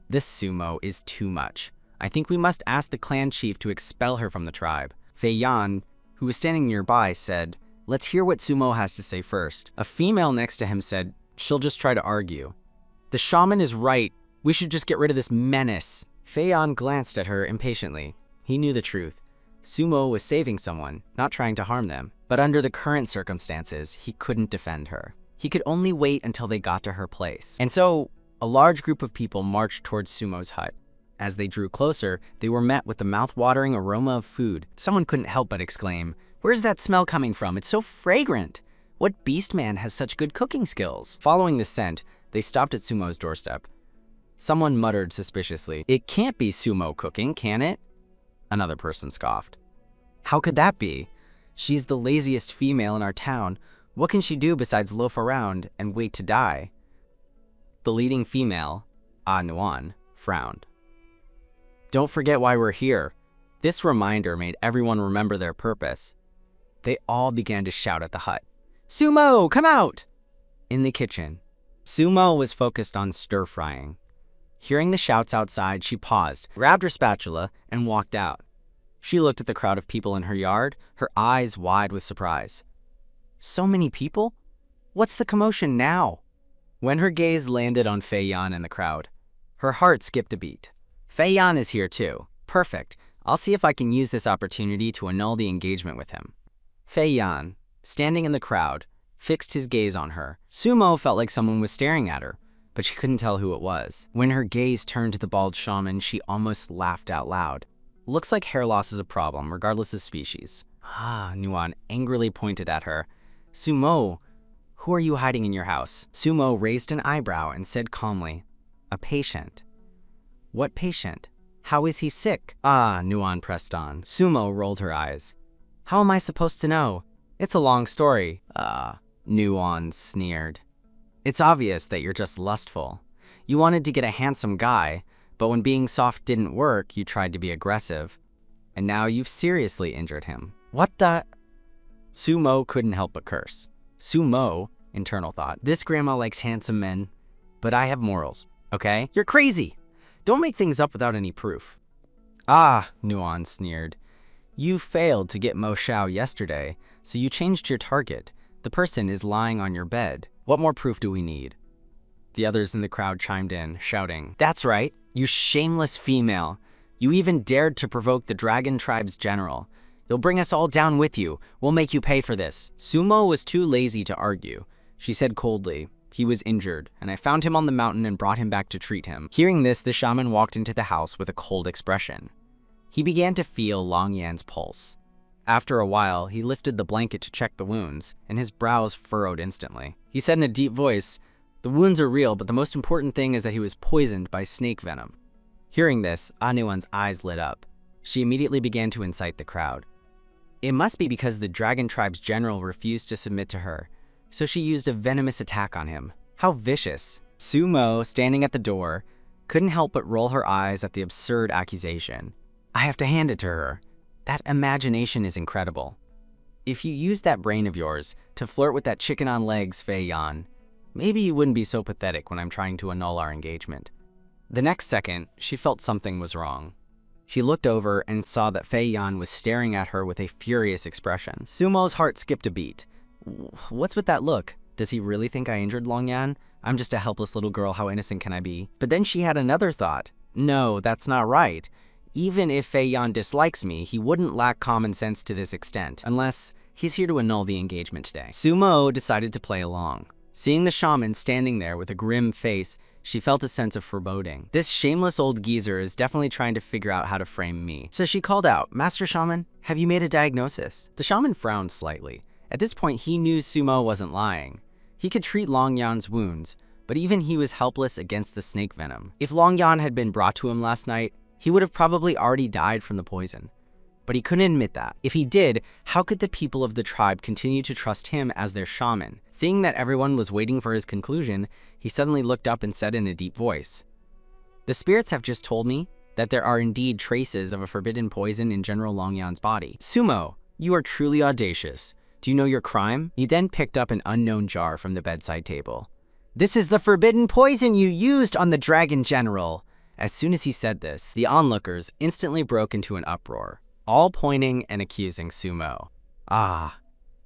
This Sumo is too much. I think we must ask the clan chief to expel her from the tribe. Fei Yan, who was standing nearby, said, Let's hear what Sumo has to say first. A female next to him said, She'll just try to argue. The shaman is right. We should just get rid of this menace. Fei Yan glanced at her impatiently. He knew the truth. Sumo was saving someone, not trying to harm them. But under the current circumstances, he couldn't defend her. He could only wait until they got to her place. And so, a large group of people marched towards Sumo's hut. As they drew closer, they were met with the mouth-watering aroma of food. Someone couldn't help but exclaim, Where's that smell coming from? It's so fragrant. What beast man has such good cooking skills? Following the scent, they stopped at Sumo's doorstep. Someone muttered suspiciously, It can't be Sumo cooking, can it? Another person scoffed. How could that be? She's the laziest female in our town. What can she do besides loaf around and wait to die? The leading female, Ah Nuan, frowned. Don't forget why we're here. This reminder made everyone remember their purpose. They all began to shout at the hut. Sumo, come out! In the kitchen, Sumo was focused on stir-frying. Hearing the shouts outside, she paused, grabbed her spatula, and walked out. She looked at the crowd of people in her yard, her eyes wide with surprise. So many people? What's the commotion now? When her gaze landed on Fei Yan and the crowd, her heart skipped a beat. Fei Yan is here too. Perfect. I'll see if I can use this opportunity to annul the engagement with him. Fei Yan, standing in the crowd, fixed his gaze on her. Sumo felt like someone was staring at her, but she couldn't tell who it was. When her gaze turned to the bald shaman, she almost laughed out loud. Looks like hair loss is a problem, regardless of species. Ah, Nuan angrily pointed at her. Sumo, who are you hiding in your house? Sumo raised an eyebrow and said calmly, A patient. What patient? How is he sick? Ah, Nuan pressed on. Sumo rolled her eyes. How am I supposed to know? It's a long story. Nuan sneered. It's obvious that you're just lustful. You wanted to get a handsome guy, but when being soft didn't work, you tried to be aggressive. And now you've seriously injured him. What the? Sumo couldn't help but curse. Sumo, internal thought, this grandma likes handsome men, but I have morals, okay? You're crazy. Don't make things up without any proof. Ah, Nuan sneered. You failed to get Mo Xiao yesterday, so you changed your target. The person is lying on your bed. What more proof do we need? The others in the crowd chimed in, shouting, That's right, you shameless female. You even dared to provoke the Dragon Tribe's general. You'll bring us all down with you. We'll make you pay for this. Sumo was too lazy to argue. She said coldly, He was injured, and I found him on the mountain and brought him back to treat him. Hearing this, the shaman walked into the house with a cold expression. He began to feel Long Yan's pulse. After a while, he lifted the blanket to check the wounds, and his brows furrowed instantly. He said in a deep voice, The wounds are real, but the most important thing is that he was poisoned by snake venom. Hearing this, Anuan's eyes lit up. She immediately began to incite the crowd. It must be because the Dragon Tribe's general refused to submit to her, so she used a venomous attack on him. How vicious. Sumo, standing at the door, couldn't help but roll her eyes at the absurd accusation. I have to hand it to her. That imagination is incredible. If you used that brain of yours to flirt with that chicken on legs, Fei Yan, maybe you wouldn't be so pathetic when I'm trying to annul our engagement. The next second, she felt something was wrong. She looked over and saw that Fei Yan was staring at her with a furious expression. Sumo's heart skipped a beat. What's with that look? Does he really think I injured Long Yan? I'm just a helpless little girl, how innocent can I be? But then she had another thought. No, that's not right. Even if Fei Yan dislikes me, he wouldn't lack common sense to this extent, unless He's here to annul the engagement today. Sumo decided to play along. Seeing the shaman standing there with a grim face, she felt a sense of foreboding. This shameless old geezer is definitely trying to figure out how to frame me. So she called out, "Master Shaman, have you made a diagnosis?" The shaman frowned slightly. At this point, he knew Sumo wasn't lying. He could treat Longyan's wounds, but even he was helpless against the snake venom. If Longyan had been brought to him last night, he would have probably already died from the poison. But he couldn't admit that. If he did, how could the people of the tribe continue to trust him as their shaman? Seeing that everyone was waiting for his conclusion, he suddenly looked up and said in a deep voice, "The spirits have just told me that there are indeed traces of a forbidden poison in General Longyan's body. Sumo, you are truly audacious. Do you know your crime?" He then picked up an unknown jar from the bedside table. "This is the forbidden poison you used on the Dragon General." As soon as he said this, the onlookers instantly broke into an uproar, all pointing and accusing Sumo.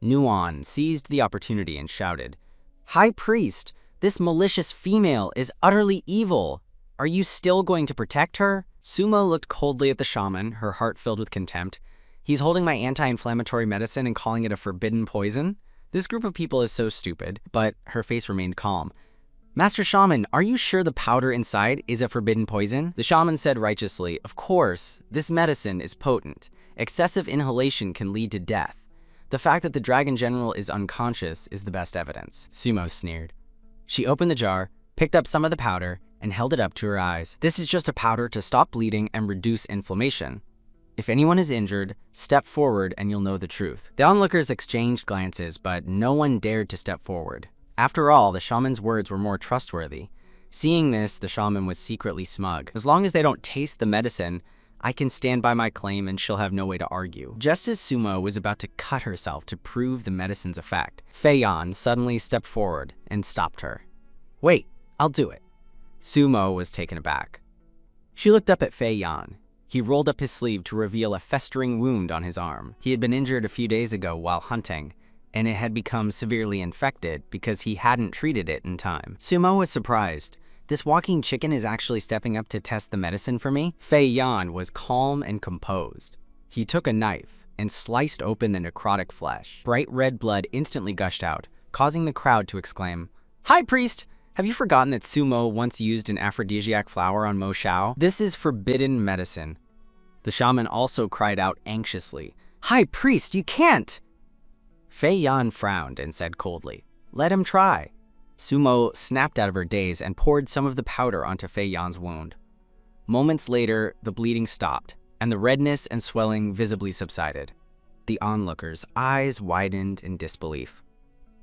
Nuan seized the opportunity and shouted, "High Priest, this malicious female is utterly evil. Are you still going to protect her?" Sumo looked coldly at the shaman, her heart filled with contempt. "He's holding my anti-inflammatory medicine and calling it a forbidden poison? This group of people is so stupid," but her face remained calm. "Master Shaman, are you sure the powder inside is a forbidden poison?" The shaman said righteously, "Of course, this medicine is potent. Excessive inhalation can lead to death. The fact that the Dragon General is unconscious is the best evidence." Sumo sneered. She opened the jar, picked up some of the powder, and held it up to her eyes. "This is just a powder to stop bleeding and reduce inflammation. If anyone is injured, step forward and you'll know the truth." The onlookers exchanged glances, but no one dared to step forward. After all, the shaman's words were more trustworthy. Seeing this, the shaman was secretly smug. "As long as they don't taste the medicine, I can stand by my claim and she'll have no way to argue." Just as Sumo was about to cut herself to prove the medicine's effect, Fei Yan suddenly stepped forward and stopped her. "Wait, I'll do it." Sumo was taken aback. She looked up at Fei Yan. He rolled up his sleeve to reveal a festering wound on his arm. He had been injured a few days ago while hunting, and it had become severely infected because he hadn't treated it in time. Sumo was surprised. "This walking chicken is actually stepping up to test the medicine for me?" Fei Yan was calm and composed. He took a knife and sliced open the necrotic flesh. Bright red blood instantly gushed out, causing the crowd to exclaim, "High Priest, have you forgotten that Sumo once used an aphrodisiac flower on Mo Shao? This is forbidden medicine." The shaman also cried out anxiously, "High Priest, you can't!" Fei Yan frowned and said coldly, "Let him try." Sumo snapped out of her daze and poured some of the powder onto Fei Yan's wound. Moments later, the bleeding stopped, and the redness and swelling visibly subsided. The onlookers' eyes widened in disbelief.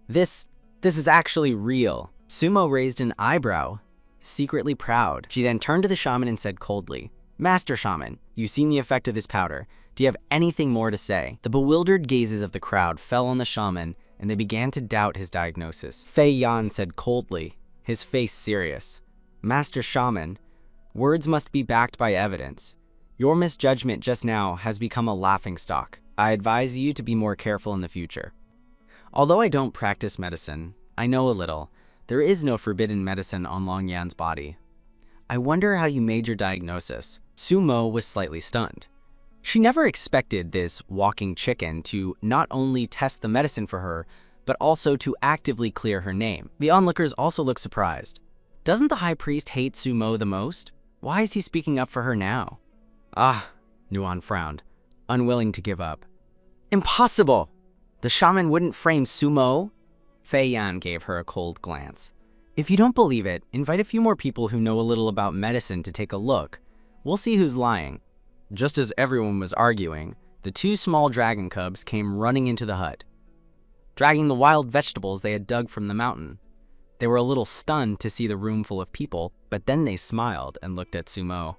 This is actually real." Sumo raised an eyebrow, secretly proud. She then turned to the shaman and said coldly, "Master Shaman, you've seen the effect of this powder. Do you have anything more to say?" The bewildered gazes of the crowd fell on the shaman, and they began to doubt his diagnosis. Fei Yan said coldly, his face serious, "Master Shaman, words must be backed by evidence. Your misjudgment just now has become a laughingstock. I advise you to be more careful in the future. Although I don't practice medicine, I know a little. There is no forbidden medicine on Longyan's body. I wonder how you made your diagnosis." Sumo was slightly stunned. She never expected this walking chicken to not only test the medicine for her, but also to actively clear her name. The onlookers also looked surprised. Doesn't the High Priest hate Sumo the most? Why is he speaking up for her now? Nuan frowned, unwilling to give up. "Impossible! The shaman wouldn't frame Sumo?" Fei Yan gave her a cold glance. "If you don't believe it, invite a few more people who know a little about medicine to take a look. We'll see who's lying." Just as everyone was arguing, the two small dragon cubs came running into the hut, dragging the wild vegetables they had dug from the mountain. They were a little stunned to see the room full of people, but then they smiled and looked at Sumo.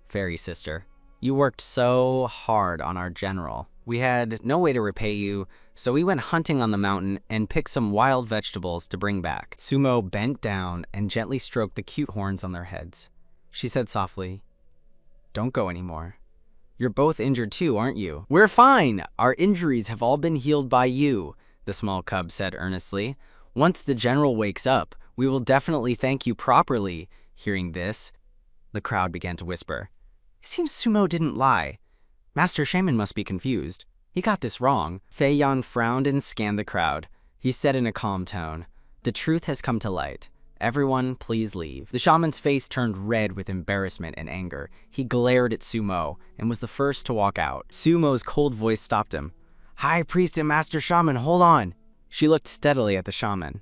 "Fairy sister, you worked so hard on our general. We had no way to repay you, so we went hunting on the mountain and picked some wild vegetables to bring back." Sumo bent down and gently stroked the cute horns on their heads. She said softly, "Don't go anymore. You're both injured too, aren't you?" "We're fine. Our injuries have all been healed by you," the small cub said earnestly. "Once the general wakes up, we will definitely thank you properly." Hearing this, the crowd began to whisper, "It seems Sumo didn't lie. Master Shaman must be confused." He got this wrong. Fei Yan frowned and scanned the crowd. He said in a calm tone, "The truth has come to light. Everyone, please leave." The shaman's face turned red with embarrassment and anger. He glared at Sumo and was the first to walk out. Sumo's cold voice stopped him. "High Priest and Master Shaman, hold on." She looked steadily at the shaman.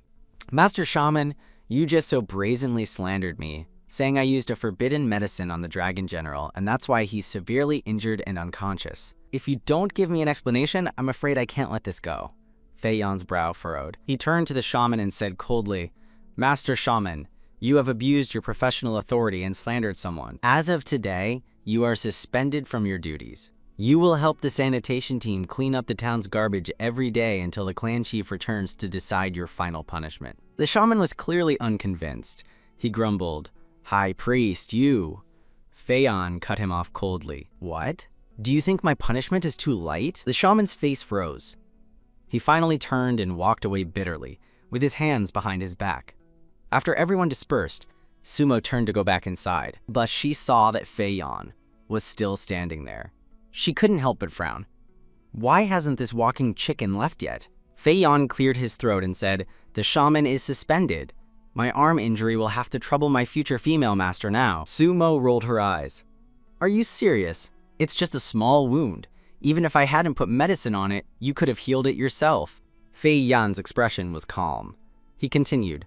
"Master Shaman, you just so brazenly slandered me, saying I used a forbidden medicine on the Dragon General, and that's why he's severely injured and unconscious. If you don't give me an explanation, I'm afraid I can't let this go." Fei Yan's brow furrowed. He turned to the shaman and said coldly, "Master Shaman, you have abused your professional authority and slandered someone. As of today, you are suspended from your duties. You will help the sanitation team clean up the town's garbage every day until the clan chief returns to decide your final punishment." The shaman was clearly unconvinced. He grumbled, "High Priest, you." Fei Yan cut him off coldly. "What? Do you think my punishment is too light?" The shaman's face froze. He finally turned and walked away bitterly, with his hands behind his back. After everyone dispersed, Sumo turned to go back inside, but she saw that Fei Yan was still standing there. She couldn't help but frown. Why hasn't this walking chicken left yet? Fei Yan cleared his throat and said, "The shaman is suspended. My arm injury will have to trouble my future female master now." Sumo rolled her eyes. "Are you serious? It's just a small wound. Even if I hadn't put medicine on it, you could have healed it yourself." Fei Yan's expression was calm. He continued,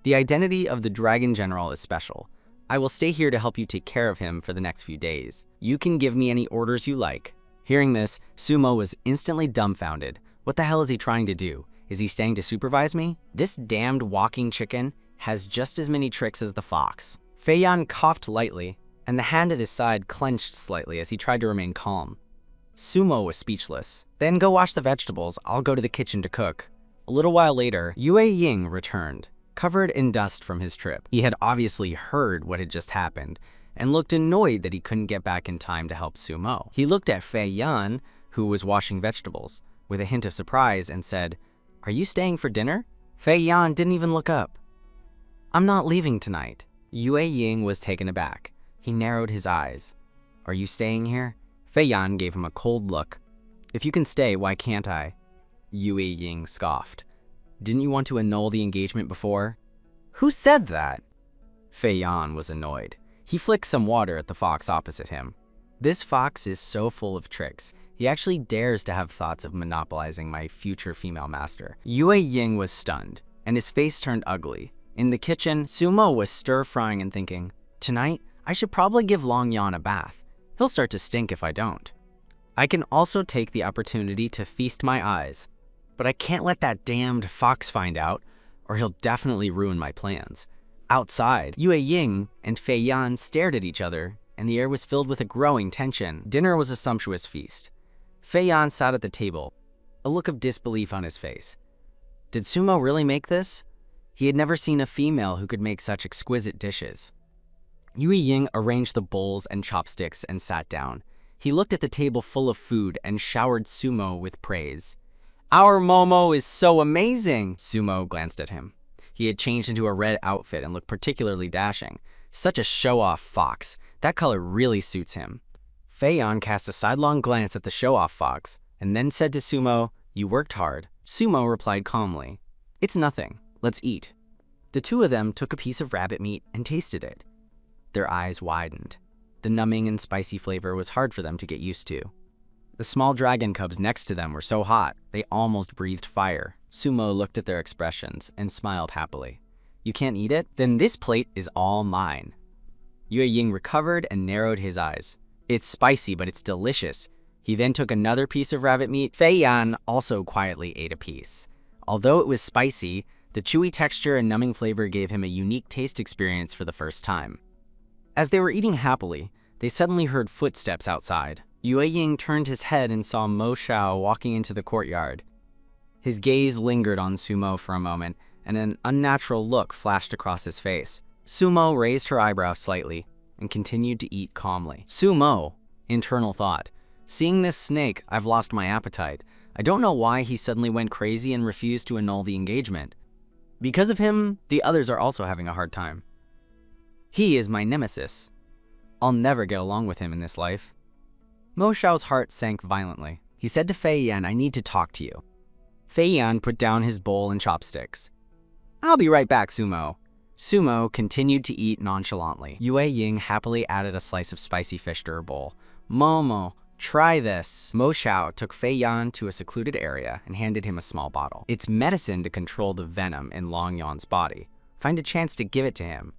"The identity of the Dragon General is special. I will stay here to help you take care of him for the next few days. You can give me any orders you like." Hearing this, Sumo was instantly dumbfounded. What the hell is he trying to do? Is he staying to supervise me? This damned walking chicken has just as many tricks as the fox. Fei Yan coughed lightly, and the hand at his side clenched slightly as he tried to remain calm. Sumo was speechless. "Then go wash the vegetables. I'll go to the kitchen to cook." A little while later, Yue Ying returned, covered in dust from his trip. He had obviously heard what had just happened and looked annoyed that he couldn't get back in time to help Sumo. He looked at Fei Yan, who was washing vegetables, with a hint of surprise and said, "Are you staying for dinner?" Fei Yan didn't even look up. "I'm not leaving tonight." Yue Ying was taken aback. He narrowed his eyes. "Are you staying here?" Fei Yan gave him a cold look. "If you can stay, why can't I?" Yue Ying scoffed. "Didn't you want to annul the engagement before?" "Who said that?" Fei Yan was annoyed. He flicked some water at the fox opposite him. "This fox is so full of tricks. He actually dares to have thoughts of monopolizing my future female master." Yue Ying was stunned, and his face turned ugly. In the kitchen, Sumo was stir-frying and thinking, "Tonight, I should probably give Long Yan a bath. He'll start to stink if I don't. I can also take the opportunity to feast my eyes. But I can't let that damned fox find out, or he'll definitely ruin my plans." Outside, Yue Ying and Fei Yan stared at each other, and the air was filled with a growing tension. Dinner was a sumptuous feast. Fei Yan sat at the table, a look of disbelief on his face. Did Sumo really make this? He had never seen a female who could make such exquisite dishes. Yue Ying arranged the bowls and chopsticks and sat down. He looked at the table full of food and showered Sumo with praise. "Our Momo is so amazing!" Sumo glanced at him. He had changed into a red outfit and looked particularly dashing. Such a show-off fox. That color really suits him. Fei Yan cast a sidelong glance at the show-off fox and then said to Sumo, "You worked hard." Sumo replied calmly, "It's nothing. Let's eat." The two of them took a piece of rabbit meat and tasted it. Their eyes widened. The numbing and spicy flavor was hard for them to get used to. The small dragon cubs next to them were so hot, they almost breathed fire. Sumo looked at their expressions and smiled happily. "You can't eat it? Then this plate is all mine." Yue Ying recovered and narrowed his eyes. "It's spicy, but it's delicious." He then took another piece of rabbit meat. Fei Yan also quietly ate a piece. Although it was spicy, the chewy texture and numbing flavor gave him a unique taste experience for the first time. As they were eating happily, they suddenly heard footsteps outside. Yue Ying turned his head and saw Mo Shao walking into the courtyard. His gaze lingered on Sumo for a moment, and an unnatural look flashed across his face. Sumo raised her eyebrows slightly and continued to eat calmly. "Sumo," internal thought. "Seeing this snake, I've lost my appetite. I don't know why he suddenly went crazy and refused to annul the engagement. Because of him, the others are also having a hard time. He is my nemesis. I'll never get along with him in this life." Mo Shao's heart sank violently. He said to Fei Yan, "I need to talk to you." Fei Yan put down his bowl and chopsticks. "I'll be right back, Sumo." Sumo continued to eat nonchalantly. Yue Ying happily added a slice of spicy fish to her bowl. "Momo, try this." Mo Xiao took Fei Yan to a secluded area and handed him a small bottle. "It's medicine to control the venom in Long Yan's body. Find a chance to give it to him."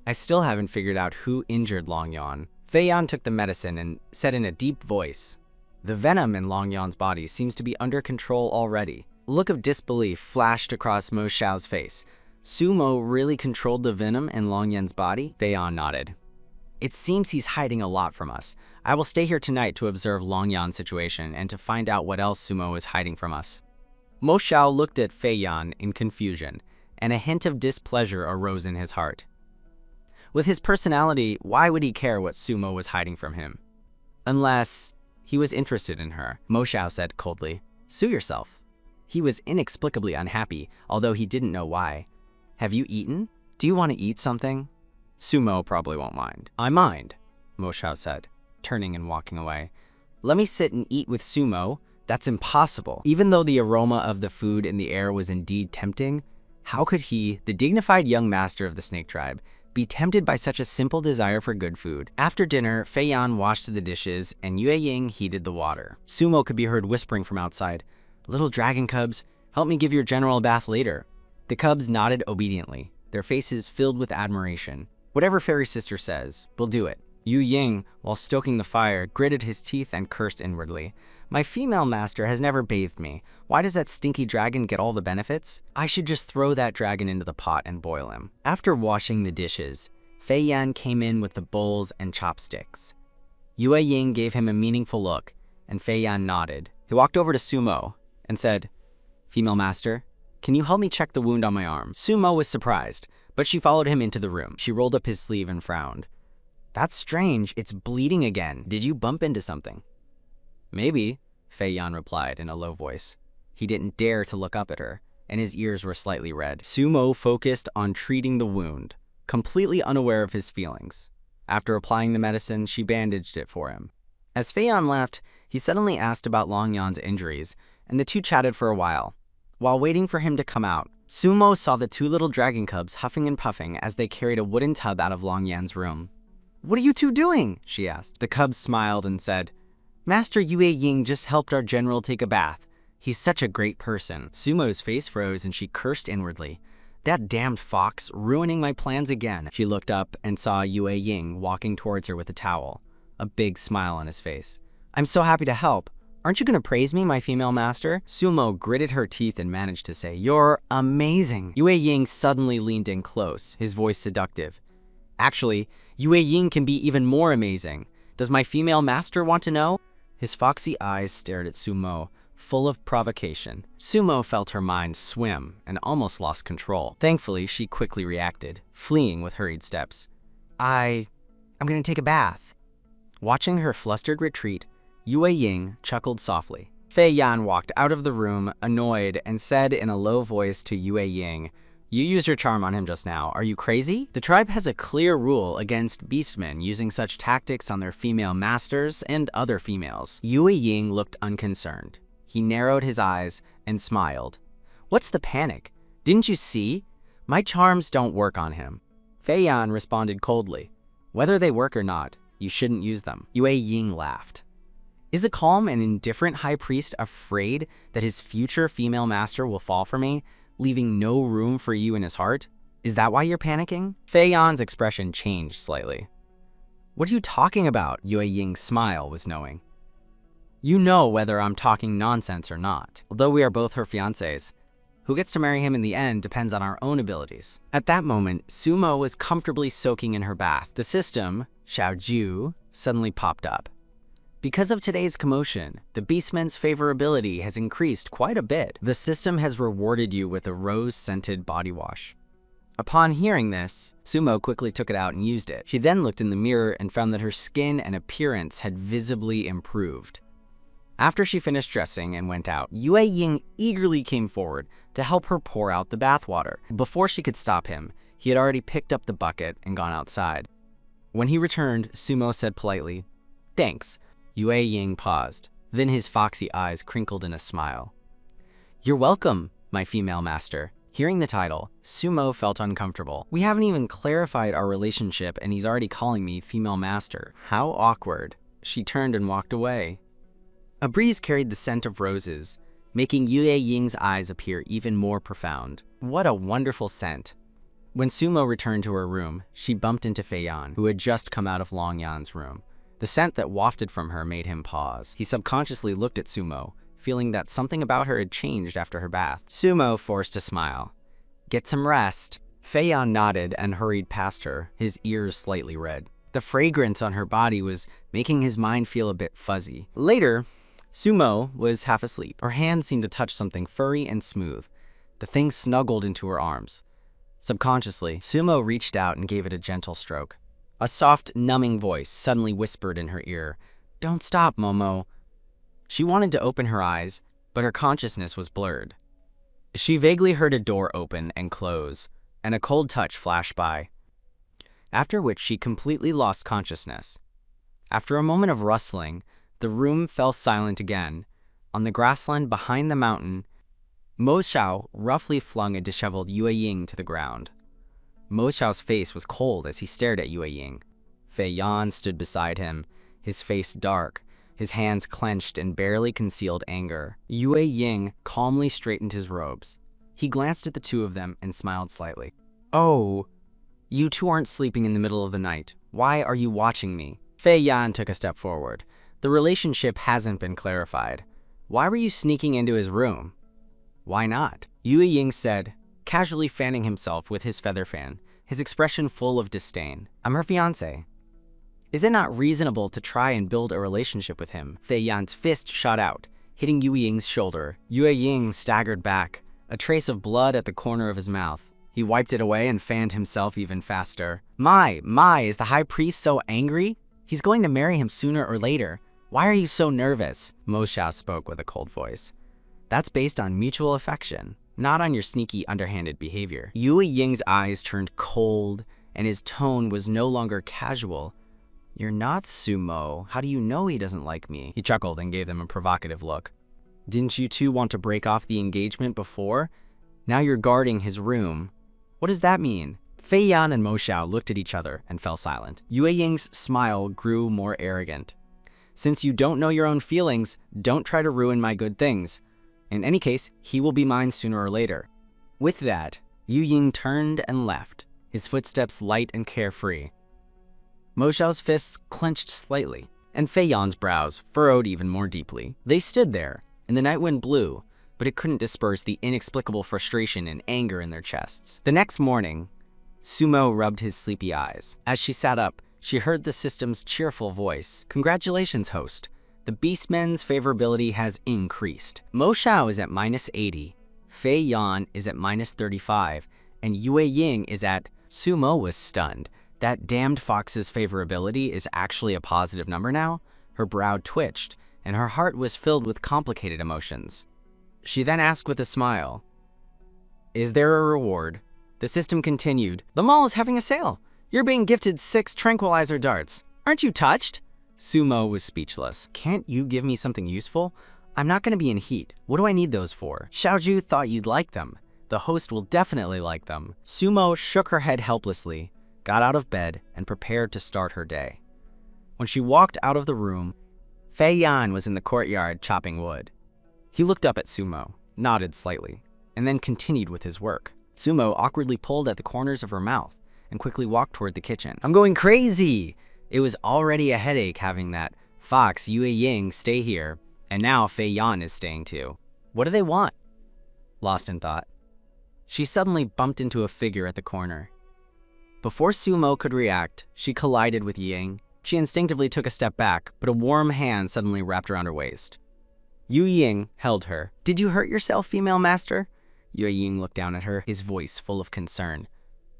"I still haven't figured out who injured Long Yan." Fei Yan took the medicine and said in a deep voice, "The venom in Long Yan's body seems to be under control already." A look of disbelief flashed across Mo Xiao's face. "Sumo really controlled the venom in Long Yan's body?" Fei Yan nodded. "It seems he's hiding a lot from us. I will stay here tonight to observe Long Yan's situation and to find out what else Sumo is hiding from us." Mo Xiao looked at Fei Yan in confusion, and a hint of displeasure arose in his heart. With his personality, why would he care what Sumo was hiding from him? Unless he was interested in her, Mo Xiao said coldly. "Sue yourself." He was inexplicably unhappy, although he didn't know why. "Have you eaten? Do you want to eat something?" "Sumo probably won't mind." "I mind," Mo Xiao said, turning and walking away. "Let me sit and eat with Sumo? That's impossible." Even though the aroma of the food in the air was indeed tempting, how could he, the dignified young master of the snake tribe, be tempted by such a simple desire for good food? After dinner, Fei Yan washed the dishes and Yue Ying heated the water. Sumo could be heard whispering from outside, "Little dragon cubs, help me give your general a bath later." The cubs nodded obediently, their faces filled with admiration. "Whatever Fairy Sister says, we'll do it." Yu Ying, while stoking the fire, gritted his teeth and cursed inwardly. "My female master has never bathed me. Why does that stinky dragon get all the benefits? I should just throw that dragon into the pot and boil him." After washing the dishes, Fei Yan came in with the bowls and chopsticks. Yue Ying gave him a meaningful look, and Fei Yan nodded. He walked over to Sumo and said, "Female master, can you help me check the wound on my arm?" Sumo was surprised, but she followed him into the room. She rolled up his sleeve and frowned. "That's strange, it's bleeding again. Did you bump into something?" "Maybe," Fei Yan replied in a low voice. He didn't dare to look up at her, and his ears were slightly red. Sumo focused on treating the wound, completely unaware of his feelings. After applying the medicine, she bandaged it for him. As Fei Yan left, he suddenly asked about Long Yan's injuries, and the two chatted for a while. While waiting for him to come out, Sumo saw the two little dragon cubs huffing and puffing as they carried a wooden tub out of Long Yan's room. "What are you two doing?" she asked. The cubs smiled and said, "Master Yue Ying just helped our general take a bath. He's such a great person." Sumo's face froze and she cursed inwardly. "That damned fox, ruining my plans again." She looked up and saw Yue Ying walking towards her with a towel, a big smile on his face. "I'm so happy to help. Aren't you going to praise me, my female master?" Sumo gritted her teeth and managed to say, "You're amazing." Yue Ying suddenly leaned in close, his voice seductive. "Actually, Yue Ying can be even more amazing. Does my female master want to know?" His foxy eyes stared at Sumo, full of provocation. Sumo felt her mind swim and almost lost control. Thankfully, she quickly reacted, fleeing with hurried steps. I'm going to take a bath." Watching her flustered retreat, Yue Ying chuckled softly. Fei Yan walked out of the room, annoyed, and said in a low voice to Yue Ying, "You used your charm on him just now. Are you crazy? The tribe has a clear rule against beastmen using such tactics on their female masters and other females." Yue Ying looked unconcerned. He narrowed his eyes and smiled. "What's the panic? Didn't you see? My charms don't work on him." Fei Yan responded coldly. "Whether they work or not, you shouldn't use them." Yue Ying laughed. "Is the calm and indifferent high priest afraid that his future female master will fall for me, leaving no room for you in his heart? Is that why you're panicking?" Fei Yan's expression changed slightly. "What are you talking about?" Yue Ying's smile was knowing. "You know whether I'm talking nonsense or not. Although we are both her fiancés, who gets to marry him in the end depends on our own abilities." At that moment, Sumo was comfortably soaking in her bath. The system, Xiaoju, suddenly popped up. Because of today's commotion, the beastman's favorability has increased quite a bit. The system has rewarded you with a rose-scented body wash. Upon hearing this, Sumo quickly took it out and used it. She then looked in the mirror and found that her skin and appearance had visibly improved. After she finished dressing and went out, Yue Ying eagerly came forward to help her pour out the bathwater. Before she could stop him, he had already picked up the bucket and gone outside. When he returned, Sumo said politely, "Thanks." Yue Ying paused. Then his foxy eyes crinkled in a smile. "You're welcome, my female master." Hearing the title, Sumo felt uncomfortable. We haven't even clarified our relationship and he's already calling me female master. How awkward. She turned and walked away. A breeze carried the scent of roses, making Yue Ying's eyes appear even more profound. What a wonderful scent. When Sumo returned to her room, she bumped into Fei Yan, who had just come out of Long Yan's room. The scent that wafted from her made him pause. He subconsciously looked at Sumo, feeling that something about her had changed after her bath. Sumo forced a smile. "Get some rest." Fei Yan nodded and hurried past her, his ears slightly red. The fragrance on her body was making his mind feel a bit fuzzy. Later, Sumo was half asleep. Her hand seemed to touch something furry and smooth. The thing snuggled into her arms. Subconsciously, Sumo reached out and gave it a gentle stroke. A soft, numbing voice suddenly whispered in her ear, "Don't stop, Momo." She wanted to open her eyes, but her consciousness was blurred. She vaguely heard a door open and close, and a cold touch flash by, after which she completely lost consciousness. After a moment of rustling, the room fell silent again. On the grassland behind the mountain, Mo Xiao roughly flung a disheveled Yue Ying to the ground. Mo Xiao's face was cold as he stared at Yue Ying. Fei Yan stood beside him, his face dark, his hands clenched in barely concealed anger. Yue Ying calmly straightened his robes. He glanced at the two of them and smiled slightly. "Oh, you two aren't sleeping in the middle of the night. Why are you watching me?" Fei Yan took a step forward. "The relationship hasn't been clarified. Why were you sneaking into his room?" "Why not?" Yue Ying said, casually fanning himself with his feather fan, his expression full of disdain. "I'm her fiancé. Is it not reasonable to try and build a relationship with him?" Fei Yan's fist shot out, hitting Yue Ying's shoulder. Yue Ying staggered back, a trace of blood at the corner of his mouth. He wiped it away and fanned himself even faster. My, is the high priest so angry? He's going to marry him sooner or later. Why are you so nervous?" Mo Xiao spoke with a cold voice. "That's based on mutual affection, not on your sneaky, underhanded behavior." Yue Ying's eyes turned cold, and his tone was no longer casual. "You're not Sumo. How do you know he doesn't like me?" He chuckled and gave them a provocative look. "Didn't you two want to break off the engagement before? Now you're guarding his room. What does that mean?" Fei Yan and Mo Xiao looked at each other and fell silent. Yue Ying's smile grew more arrogant. "Since you don't know your own feelings, don't try to ruin my good things. In any case, he will be mine sooner or later." With that, Yue Ying turned and left, his footsteps light and carefree. Mo Xiao's fists clenched slightly, and Fei Yan's brows furrowed even more deeply. They stood there, and the night wind blew, but it couldn't disperse the inexplicable frustration and anger in their chests. The next morning, Sumo rubbed his sleepy eyes. As she sat up, she heard the system's cheerful voice. "Congratulations, host. The Beastmen's favorability has increased. Mo Xiao is at -80, Fei Yan is at -35, and Yue Ying is at..." Sumo was stunned. That damned fox's favorability is actually a positive number now? Her brow twitched, and her heart was filled with complicated emotions. She then asked with a smile, "Is there a reward?" The system continued, "The mall is having a sale. You're being gifted 6 tranquilizer darts. Aren't you touched?" Sumo was speechless. "Can't you give me something useful? I'm not going to be in heat. What do I need those for?" "Xiaoju thought you'd like them. The host will definitely like them." Sumo shook her head helplessly, got out of bed, and prepared to start her day. When she walked out of the room, Fei Yan was in the courtyard chopping wood. He looked up at Sumo, nodded slightly, and then continued with his work. Sumo awkwardly pulled at the corners of her mouth and quickly walked toward the kitchen. "I'm going crazy!" It was already a headache having that fox Yue Ying stay here, and now Fei Yan is staying too. What do they want? Lost in thought, she suddenly bumped into a figure at the corner. Before Sumo could react, she collided with Ying. She instinctively took a step back, but a warm hand suddenly wrapped around her waist. Yu Ying held her. "Did you hurt yourself, female master?" Yue Ying looked down at her, his voice full of concern.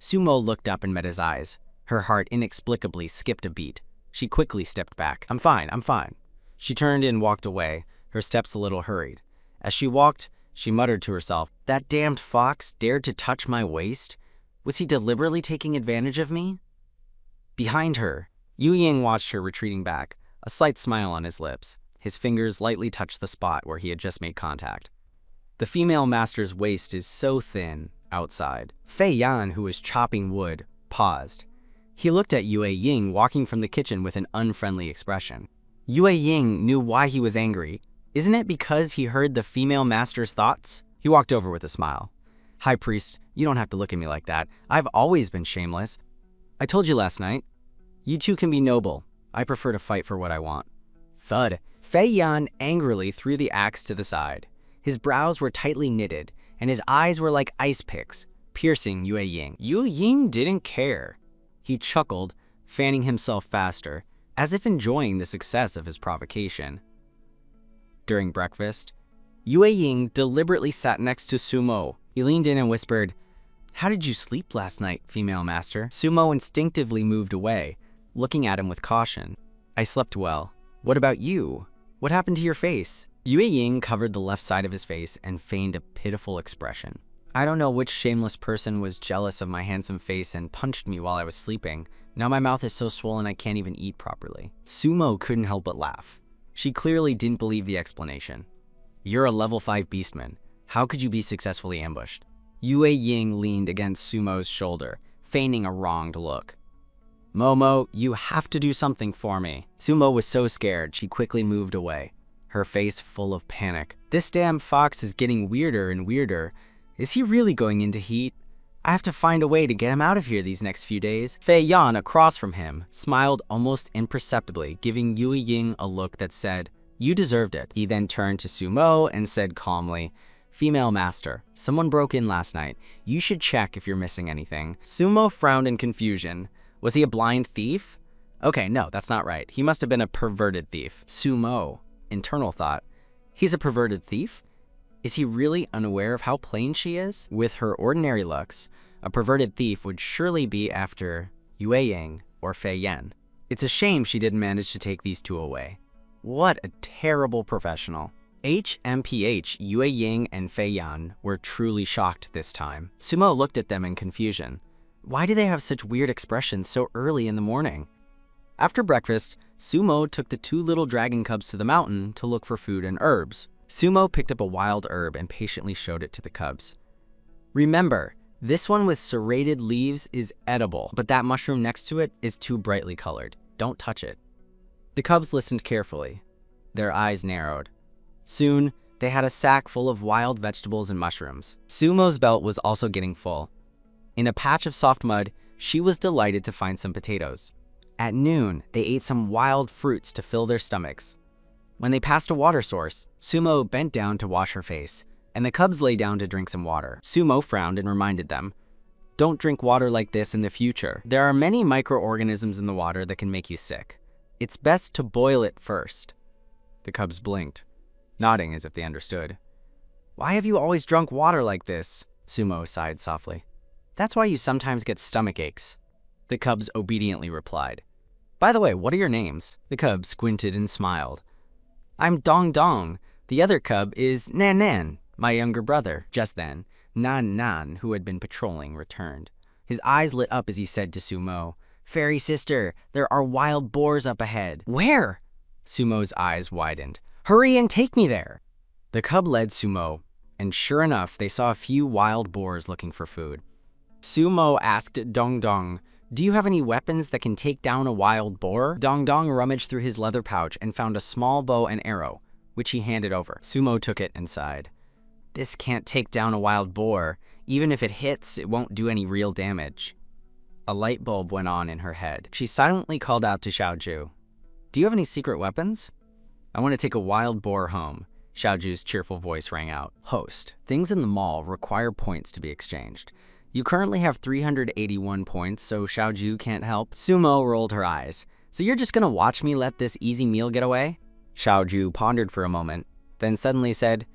Sumo looked up and met his eyes. Her heart inexplicably skipped a beat. She quickly stepped back. I'm fine. She turned and walked away, her steps a little hurried. As she walked, she muttered to herself, "That damned fox dared to touch my waist? Was he deliberately taking advantage of me?" Behind her, Yu Ying watched her retreating back, a slight smile on his lips. His fingers lightly touched the spot where he had just made contact. The female master's waist is so thin outside. Fei Yan, who was chopping wood, paused. He looked at Yue Ying walking from the kitchen with an unfriendly expression. Yue Ying knew why he was angry. Isn't it because he heard the female master's thoughts? He walked over with a smile. High Priest, you don't have to look at me like that. I've always been shameless. I told you last night. You two can be noble. I prefer to fight for what I want. Thud. Fei Yan angrily threw the axe to the side. His brows were tightly knitted, and his eyes were like ice picks, piercing Yue Ying. Yue Ying didn't care. He chuckled, fanning himself faster, as if enjoying the success of his provocation. During breakfast, Yue Ying deliberately sat next to Sumo. He leaned in and whispered, "How did you sleep last night, female master?" Sumo instinctively moved away, looking at him with caution. "I slept well. What about you? What happened to your face?" Yue Ying covered the left side of his face and feigned a pitiful expression. "I don't know which shameless person was jealous of my handsome face and punched me while I was sleeping. Now my mouth is so swollen I can't even eat properly." Sumo couldn't help but laugh. She clearly didn't believe the explanation. "You're a level 5 beastman. How could you be successfully ambushed?" Yue Ying leaned against Sumo's shoulder, feigning a wronged look. "Momo, you have to do something for me." Sumo was so scared she quickly moved away, her face full of panic. "This damn fox is getting weirder and weirder. Is he really going into heat? I have to find a way to get him out of here these next few days." Fei Yan, across from him, smiled almost imperceptibly, giving Yue Ying a look that said, "You deserved it." He then turned to Sumo and said calmly, "Female master, someone broke in last night. You should check if you're missing anything." Sumo frowned in confusion. Was he a blind thief? Okay, no, that's not right. He must have been a perverted thief. Sumo, internal thought. He's a perverted thief? Is he really unaware of how plain she is? With her ordinary looks, a perverted thief would surely be after Yue Ying or Fei Yan. It's a shame she didn't manage to take these two away. What a terrible professional. HMPH, Yue Ying and Fei Yan were truly shocked this time. Sumo looked at them in confusion. Why do they have such weird expressions so early in the morning? After breakfast, Sumo took the two little dragon cubs to the mountain to look for food and herbs. Sumo picked up a wild herb and patiently showed it to the cubs. "Remember, this one with serrated leaves is edible, but that mushroom next to it is too brightly colored. Don't touch it." The cubs listened carefully. Their eyes narrowed. Soon, they had a sack full of wild vegetables and mushrooms. Sumo's belt was also getting full. In a patch of soft mud, she was delighted to find some potatoes. At noon, they ate some wild fruits to fill their stomachs. When they passed a water source, Sumo bent down to wash her face, and the cubs lay down to drink some water. Sumo frowned and reminded them, "Don't drink water like this in the future. There are many microorganisms in the water that can make you sick. It's best to boil it first." The cubs blinked, nodding as if they understood. "Why have you always drunk water like this?" Sumo sighed softly. "That's why you sometimes get stomach aches." The cubs obediently replied. "By the way, what are your names?" The cub squinted and smiled. "I'm Dong Dong. The other cub is Nan Nan, my younger brother." Just then, Nan Nan, who had been patrolling, returned. His eyes lit up as he said to Sumo, "Fairy sister, there are wild boars up ahead." "Where?" Sumo's eyes widened. "Hurry and take me there." The cub led Sumo, and sure enough, they saw a few wild boars looking for food. Sumo asked Dong Dong, "Do you have any weapons that can take down a wild boar?" Dong Dong rummaged through his leather pouch and found a small bow and arrow, which he handed over. Sumo took it and sighed. "This can't take down a wild boar. Even if it hits, it won't do any real damage." A light bulb went on in her head. She silently called out to Xiaoju, "Do you have any secret weapons?" "I want to take a wild boar home." Xiaoju's cheerful voice rang out. "Host, things in the mall require points to be exchanged. You currently have 381 points, so Xiaoju can't help." Sumo rolled her eyes. "So you're just gonna watch me let this easy meal get away?" Xiaoju pondered for a moment, then suddenly said,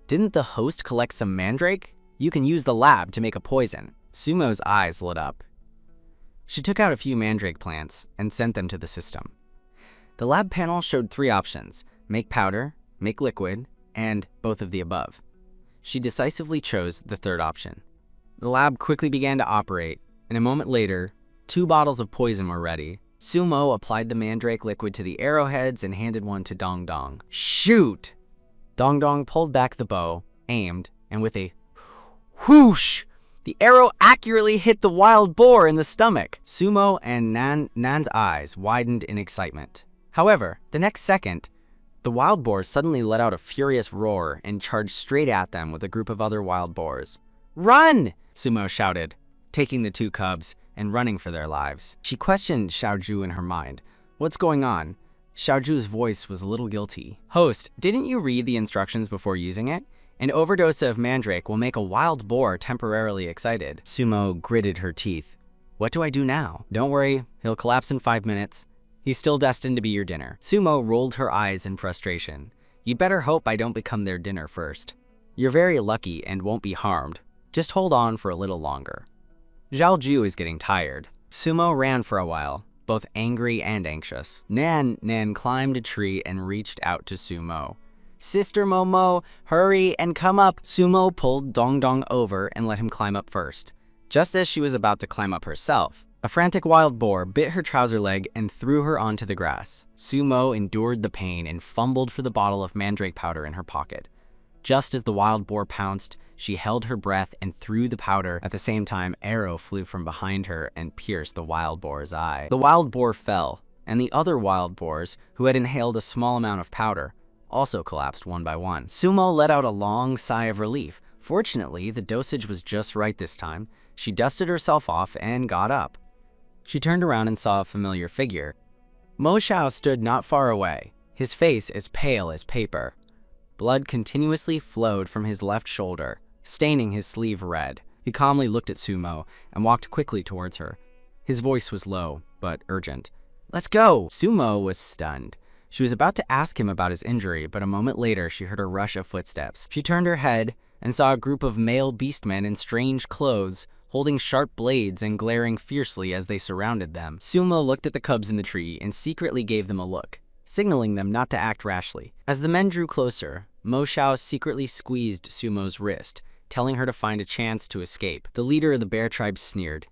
"Didn't the host collect some mandrake? You can use the lab to make a poison." Sumo's eyes lit up. She took out a few mandrake plants and sent them to the system. The lab panel showed 3 options: make powder, make liquid, and both of the above. She decisively chose the 3rd option. The lab quickly began to operate, and a moment later, 2 bottles of poison were ready. Sumo applied the mandrake liquid to the arrowheads and handed one to Dong Dong. Shoot! Dong Dong pulled back the bow, aimed, and with a whoosh, the arrow accurately hit the wild boar in the stomach. Sumo and Nan's eyes widened in excitement. However, the next second, the wild boar suddenly let out a furious roar and charged straight at them with a group of other wild boars. "Run!" Sumo shouted, taking the two cubs and running for their lives. She questioned Xiaoju in her mind. What's going on? Xiaoju's voice was a little guilty. Host, didn't you read the instructions before using it? An overdose of mandrake will make a wild boar temporarily excited. Sumo gritted her teeth. What do I do now? Don't worry, he'll collapse in 5 minutes. He's still destined to be your dinner. Sumo rolled her eyes in frustration. You'd better hope I don't become their dinner first. You're very lucky and won't be harmed. Just hold on for a little longer. Zhao Ju is getting tired. Sumo ran for a while, both angry and anxious. Nan climbed a tree and reached out to Sumo. Sister Momo, hurry and come up. Sumo pulled Dong Dong over and let him climb up first. Just as she was about to climb up herself, a frantic wild boar bit her trouser leg and threw her onto the grass. Sumo endured the pain and fumbled for the bottle of mandrake powder in her pocket. Just as the wild boar pounced, she held her breath and threw the powder. At the same time, arrow flew from behind her and pierced the wild boar's eye. The wild boar fell, and the other wild boars, who had inhaled a small amount of powder, also collapsed one by one. Sumo let out a long sigh of relief. Fortunately, the dosage was just right this time. She dusted herself off and got up. She turned around and saw a familiar figure. Mo Xiao stood not far away, his face as pale as paper. Blood continuously flowed from his left shoulder, staining his sleeve red. He calmly looked at Sumo and walked quickly towards her. His voice was low, but urgent. Let's go! Sumo was stunned. She was about to ask him about his injury, but a moment later she heard a rush of footsteps. She turned her head and saw a group of male beastmen in strange clothes, holding sharp blades and glaring fiercely as they surrounded them. Sumo looked at the cubs in the tree and secretly gave them a look, signaling them not to act rashly. As the men drew closer, Mo Xiao secretly squeezed Sumo's wrist, telling her to find a chance to escape. The leader of the bear tribe sneered.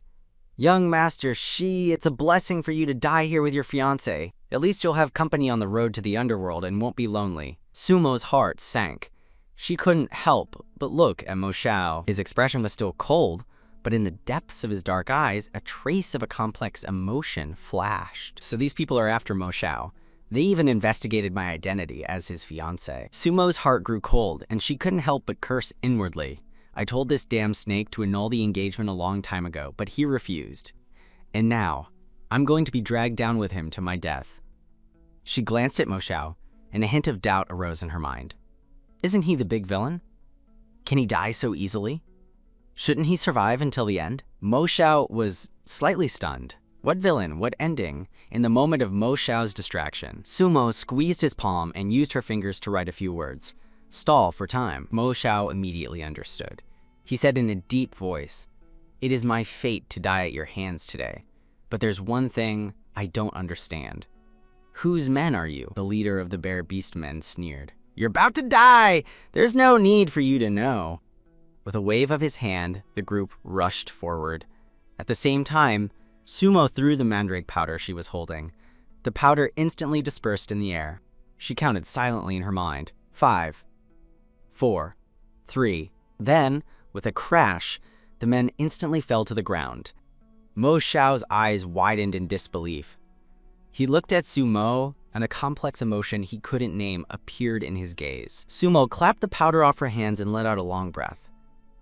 Young Master Shi, it's a blessing for you to die here with your fiancé. At least you'll have company on the road to the underworld and won't be lonely. Sumo's heart sank. She couldn't help but look at Mo Xiao. His expression was still cold, but in the depths of his dark eyes, a trace of a complex emotion flashed. So these people are after Mo Xiao. They even investigated my identity as his fiancé. Sumo's heart grew cold, and she couldn't help but curse inwardly. I told this damn snake to annul the engagement a long time ago, but he refused. And now, I'm going to be dragged down with him to my death. She glanced at Mo Xiao, and a hint of doubt arose in her mind. Isn't he the big villain? Can he die so easily? Shouldn't he survive until the end? Mo Xiao was slightly stunned. What villain? What ending? In the moment of Mo Xiao's distraction, Sumo squeezed his palm and used her fingers to write a few words. Stall for time. Mo Xiao immediately understood. He said in a deep voice, It is my fate to die at your hands today, but there's one thing I don't understand. Whose men are you? The leader of the bear beastmen sneered. You're about to die! There's no need for you to know. With a wave of his hand, the group rushed forward. At the same time, Sumo threw the mandrake powder she was holding. The powder instantly dispersed in the air. She counted silently in her mind. 5, 4, 3. Then, with a crash, the men instantly fell to the ground. Mo Xiao's eyes widened in disbelief. He looked at Sumo, and a complex emotion he couldn't name appeared in his gaze. Sumo clapped the powder off her hands and let out a long breath.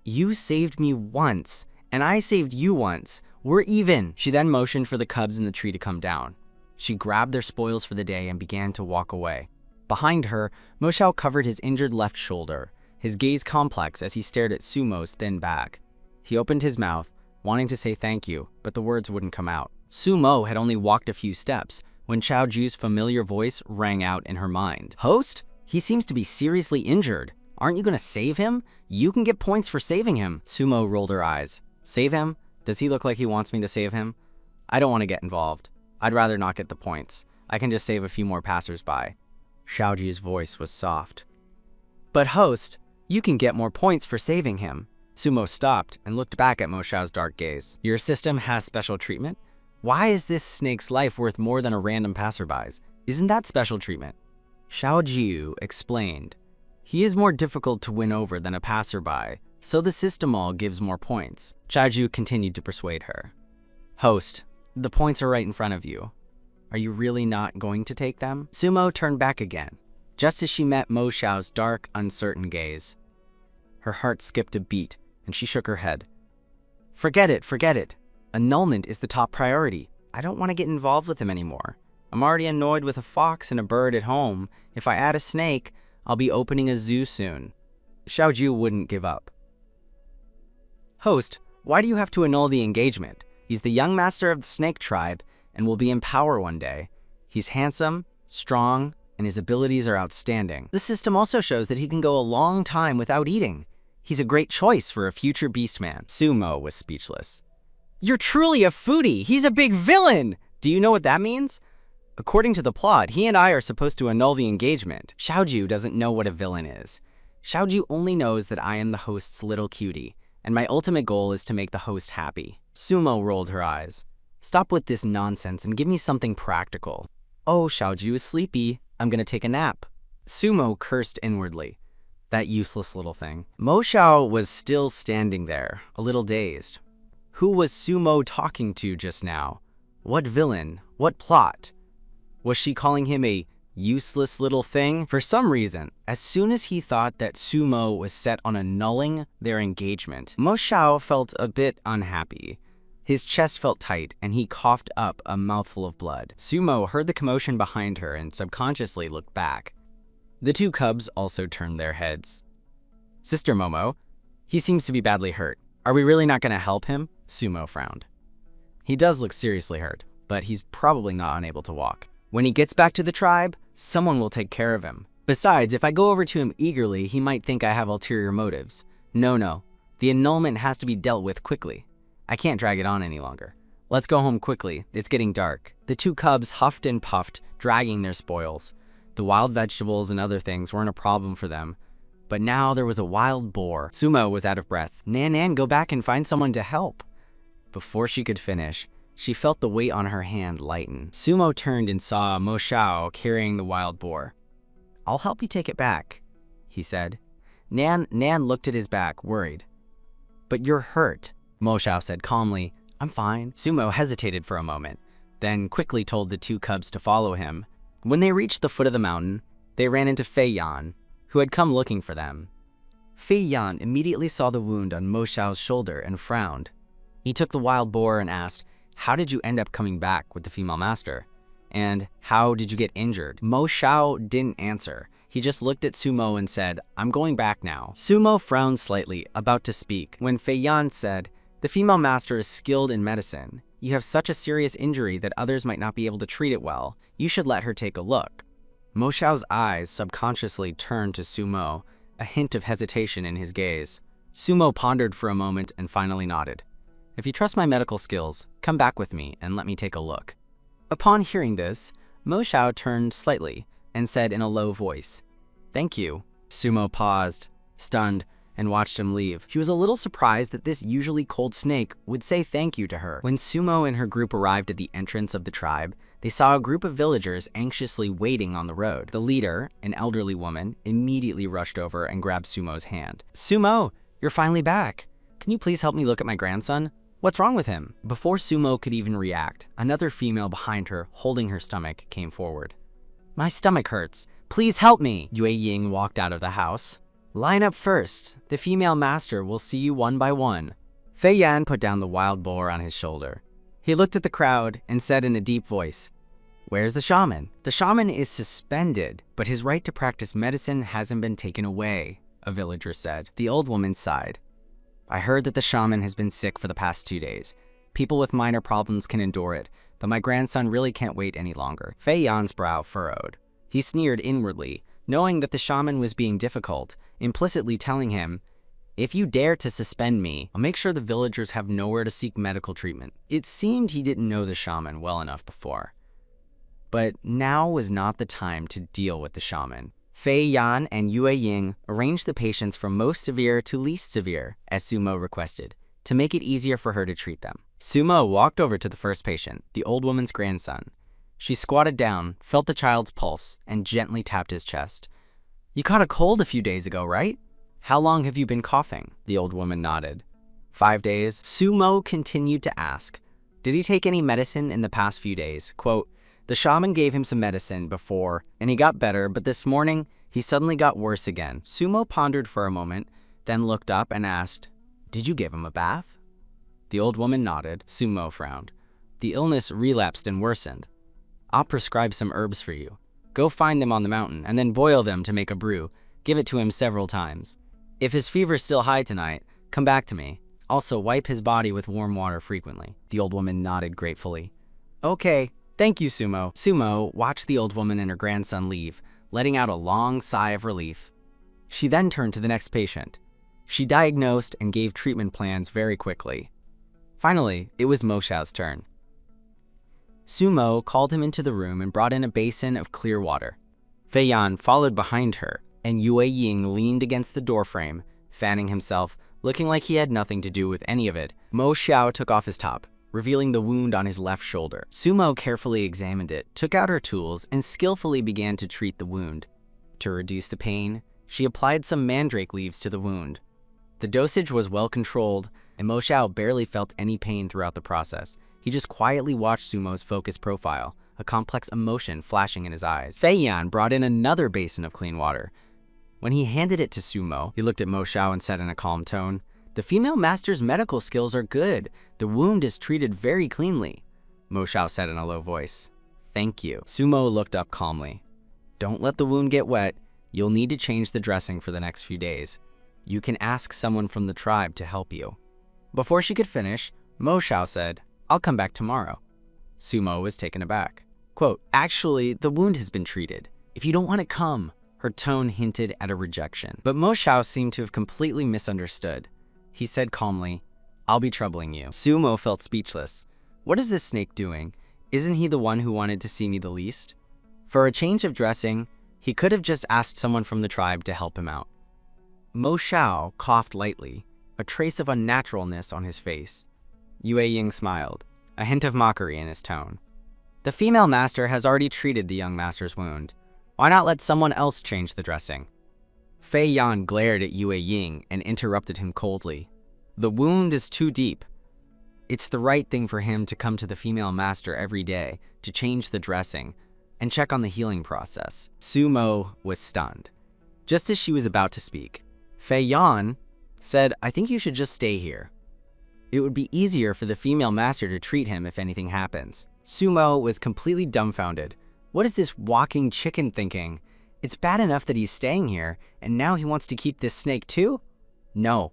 You saved me once, and I saved you once. We're even. She then motioned for the cubs in the tree to come down. She grabbed their spoils for the day and began to walk away. Behind her, Mo Xiao covered his injured left shoulder, his gaze complex as he stared at Sumo's thin back. He opened his mouth, wanting to say thank you, but the words wouldn't come out. Sumo had only walked a few steps when Xiao Ju's familiar voice rang out in her mind. Host? He seems to be seriously injured. Aren't you going to save him? You can get points for saving him. Sumo rolled her eyes. Save him? Does he look like he wants me to save him? I don't want to get involved. I'd rather not get the points. I can just save a few more passersby. Xiao Ju's voice was soft. But host, you can get more points for saving him. Sumo stopped and looked back at Mo Xiao's dark gaze. Your system has special treatment? Why is this snake's life worth more than a random passerby's? Isn't that special treatment? Xiao Jiu explained. He is more difficult to win over than a passerby, so the system all gives more points. Xiao Jiu continued to persuade her. Host, the points are right in front of you. Are you really not going to take them? Sumo turned back again, just as she met Mo Xiao's dark, uncertain gaze. Her heart skipped a beat, and she shook her head. Forget it, forget it. Annulment is the top priority. I don't want to get involved with him anymore. I'm already annoyed with a fox and a bird at home. If I add a snake, I'll be opening a zoo soon. Xiao Jiu wouldn't give up. Host, why do you have to annul the engagement? He's the young master of the snake tribe and will be in power one day. He's handsome, strong, and his abilities are outstanding. The system also shows that he can go a long time without eating. He's a great choice for a future beastman. Sumo was speechless. You're truly a foodie. He's a big villain. Do you know what that means? According to the plot, he and I are supposed to annul the engagement. Xiao Jiu doesn't know what a villain is. Xiao Jiu only knows that I am the host's little cutie, and my ultimate goal is to make the host happy. Sumo rolled her eyes. Stop with this nonsense and give me something practical. Oh, Xiao Jiu is sleepy. I'm gonna take a nap. Sumo cursed inwardly. That useless little thing. Mo Xiao was still standing there, a little dazed. Who was Sumo talking to just now? What villain? What plot? Was she calling him a useless little thing? For some reason, as soon as he thought that Sumo was set on annulling their engagement, Mo Xiao felt a bit unhappy. His chest felt tight, and he coughed up a mouthful of blood. Sumo heard the commotion behind her and subconsciously looked back. The two cubs also turned their heads. Sister Momo, he seems to be badly hurt. Are we really not going to help him? Sumo frowned. He does look seriously hurt, but he's probably not unable to walk. When he gets back to the tribe, someone will take care of him. Besides, if I go over to him eagerly, he might think I have ulterior motives. No. The annulment has to be dealt with quickly. I can't drag it on any longer. Let's go home quickly. It's getting dark. The two cubs huffed and puffed, dragging their spoils. The wild vegetables and other things weren't a problem for them. But now there was a wild boar. Sumo was out of breath. Nan, go back and find someone to help. Before she could finish, she felt the weight on her hand lighten. Sumo turned and saw Mo Xiao carrying the wild boar. I'll help you take it back, he said. Nan looked at his back, worried. But you're hurt, Mo Xiao said calmly. I'm fine. Sumo hesitated for a moment, then quickly told the two cubs to follow him. When they reached the foot of the mountain, they ran into Fei Yan, who had come looking for them. Fei Yan immediately saw the wound on Mo Xiao's shoulder and frowned. He took the wild boar and asked, how did you end up coming back with the female master? And how did you get injured? Mo Xiao didn't answer. He just looked at Sumo and said, I'm going back now. Sumo frowned slightly, about to speak, when Fei Yan said, the female master is skilled in medicine. You have such a serious injury that others might not be able to treat it well. You should let her take a look. Mo Xiao's eyes subconsciously turned to Sumo, a hint of hesitation in his gaze. Sumo pondered for a moment and finally nodded. If you trust my medical skills, come back with me and let me take a look. Upon hearing this, Mo Xiao turned slightly and said in a low voice, Thank you. Sumo paused, stunned, and watched him leave. She was a little surprised that this usually cold snake would say thank you to her. When Sumo and her group arrived at the entrance of the tribe, they saw a group of villagers anxiously waiting on the road. The leader, an elderly woman, immediately rushed over and grabbed Sumo's hand. Sumo, you're finally back. Can you please help me look at my grandson? What's wrong with him? Before Sumo could even react, another female behind her, holding her stomach, came forward. My stomach hurts. Please help me. Yue Ying walked out of the house. Line up first. The female master will see you one by one. Fei Yan put down the wild boar on his shoulder. He looked at the crowd and said in a deep voice, Where's the shaman? The shaman is suspended, but his right to practice medicine hasn't been taken away, a villager said. The old woman sighed. I heard that the shaman has been sick for the past 2 days. People with minor problems can endure it, but my grandson really can't wait any longer. Fei Yan's brow furrowed. He sneered inwardly, knowing that the shaman was being difficult, implicitly telling him, if you dare to suspend me, I'll make sure the villagers have nowhere to seek medical treatment. It seemed he didn't know the shaman well enough before. But now was not the time to deal with the shaman. Fei Yan and Yue Ying arranged the patients from most severe to least severe, as Sumo requested, to make it easier for her to treat them. Sumo walked over to the first patient, the old woman's grandson. She squatted down, felt the child's pulse, and gently tapped his chest. "You caught a cold a few days ago, right? How long have you been coughing?" The old woman nodded. 5 days. Sumo continued to ask, "Did he take any medicine in the past few days?" Quote, "The shaman gave him some medicine before, and he got better, but this morning, he suddenly got worse again." Sumo pondered for a moment, then looked up and asked, "Did you give him a bath?" The old woman nodded. Sumo frowned. "The illness relapsed and worsened. I'll prescribe some herbs for you. Go find them on the mountain, and then boil them to make a brew. Give it to him several times. If his fever's still high tonight, come back to me. Also, wipe his body with warm water frequently." The old woman nodded gratefully. "Okay, thank you, Sumo." Sumo watched the old woman and her grandson leave, letting out a long sigh of relief. She then turned to the next patient. She diagnosed and gave treatment plans very quickly. Finally, it was Mo Xiao's turn. Sumo called him into the room and brought in a basin of clear water. Fei Yan followed behind her, and Yue Ying leaned against the doorframe, fanning himself, looking like he had nothing to do with any of it. Mo Xiao took off his top, revealing the wound on his left shoulder. Sumo carefully examined it, took out her tools, and skillfully began to treat the wound. To reduce the pain, she applied some mandrake leaves to the wound. The dosage was well controlled, and Mo Xiao barely felt any pain throughout the process. He just quietly watched Sumo's focused profile, a complex emotion flashing in his eyes. Fei Yan brought in another basin of clean water. When he handed it to Sumo, he looked at Mo Xiao and said in a calm tone, "The female master's medical skills are good. The wound is treated very cleanly." Mo Xiao said in a low voice, "Thank you." Sumo looked up calmly. "Don't let the wound get wet. You'll need to change the dressing for the next few days. You can ask someone from the tribe to help you." Before she could finish, Mo Xiao said, "I'll come back tomorrow." Sumo was taken aback. Quote, "Actually, the wound has been treated. If you don't want to come." Her tone hinted at a rejection. But Mo Xiao seemed to have completely misunderstood. He said calmly, "I'll be troubling you." Sumo felt speechless. What is this snake doing? Isn't he the one who wanted to see me the least? For a change of dressing, he could have just asked someone from the tribe to help him out. Mo Xiao coughed lightly, a trace of unnaturalness on his face. Yue Ying smiled, a hint of mockery in his tone. "The female master has already treated the young master's wound. Why not let someone else change the dressing?" Fei Yan glared at Yue Ying and interrupted him coldly. "The wound is too deep. It's the right thing for him to come to the female master every day to change the dressing and check on the healing process." Sumo was stunned. Just as she was about to speak, Fei Yan said, "I think you should just stay here. It would be easier for the female master to treat him if anything happens." Sumo was completely dumbfounded. What is this walking chicken thinking? It's bad enough that he's staying here, and now he wants to keep this snake too? No.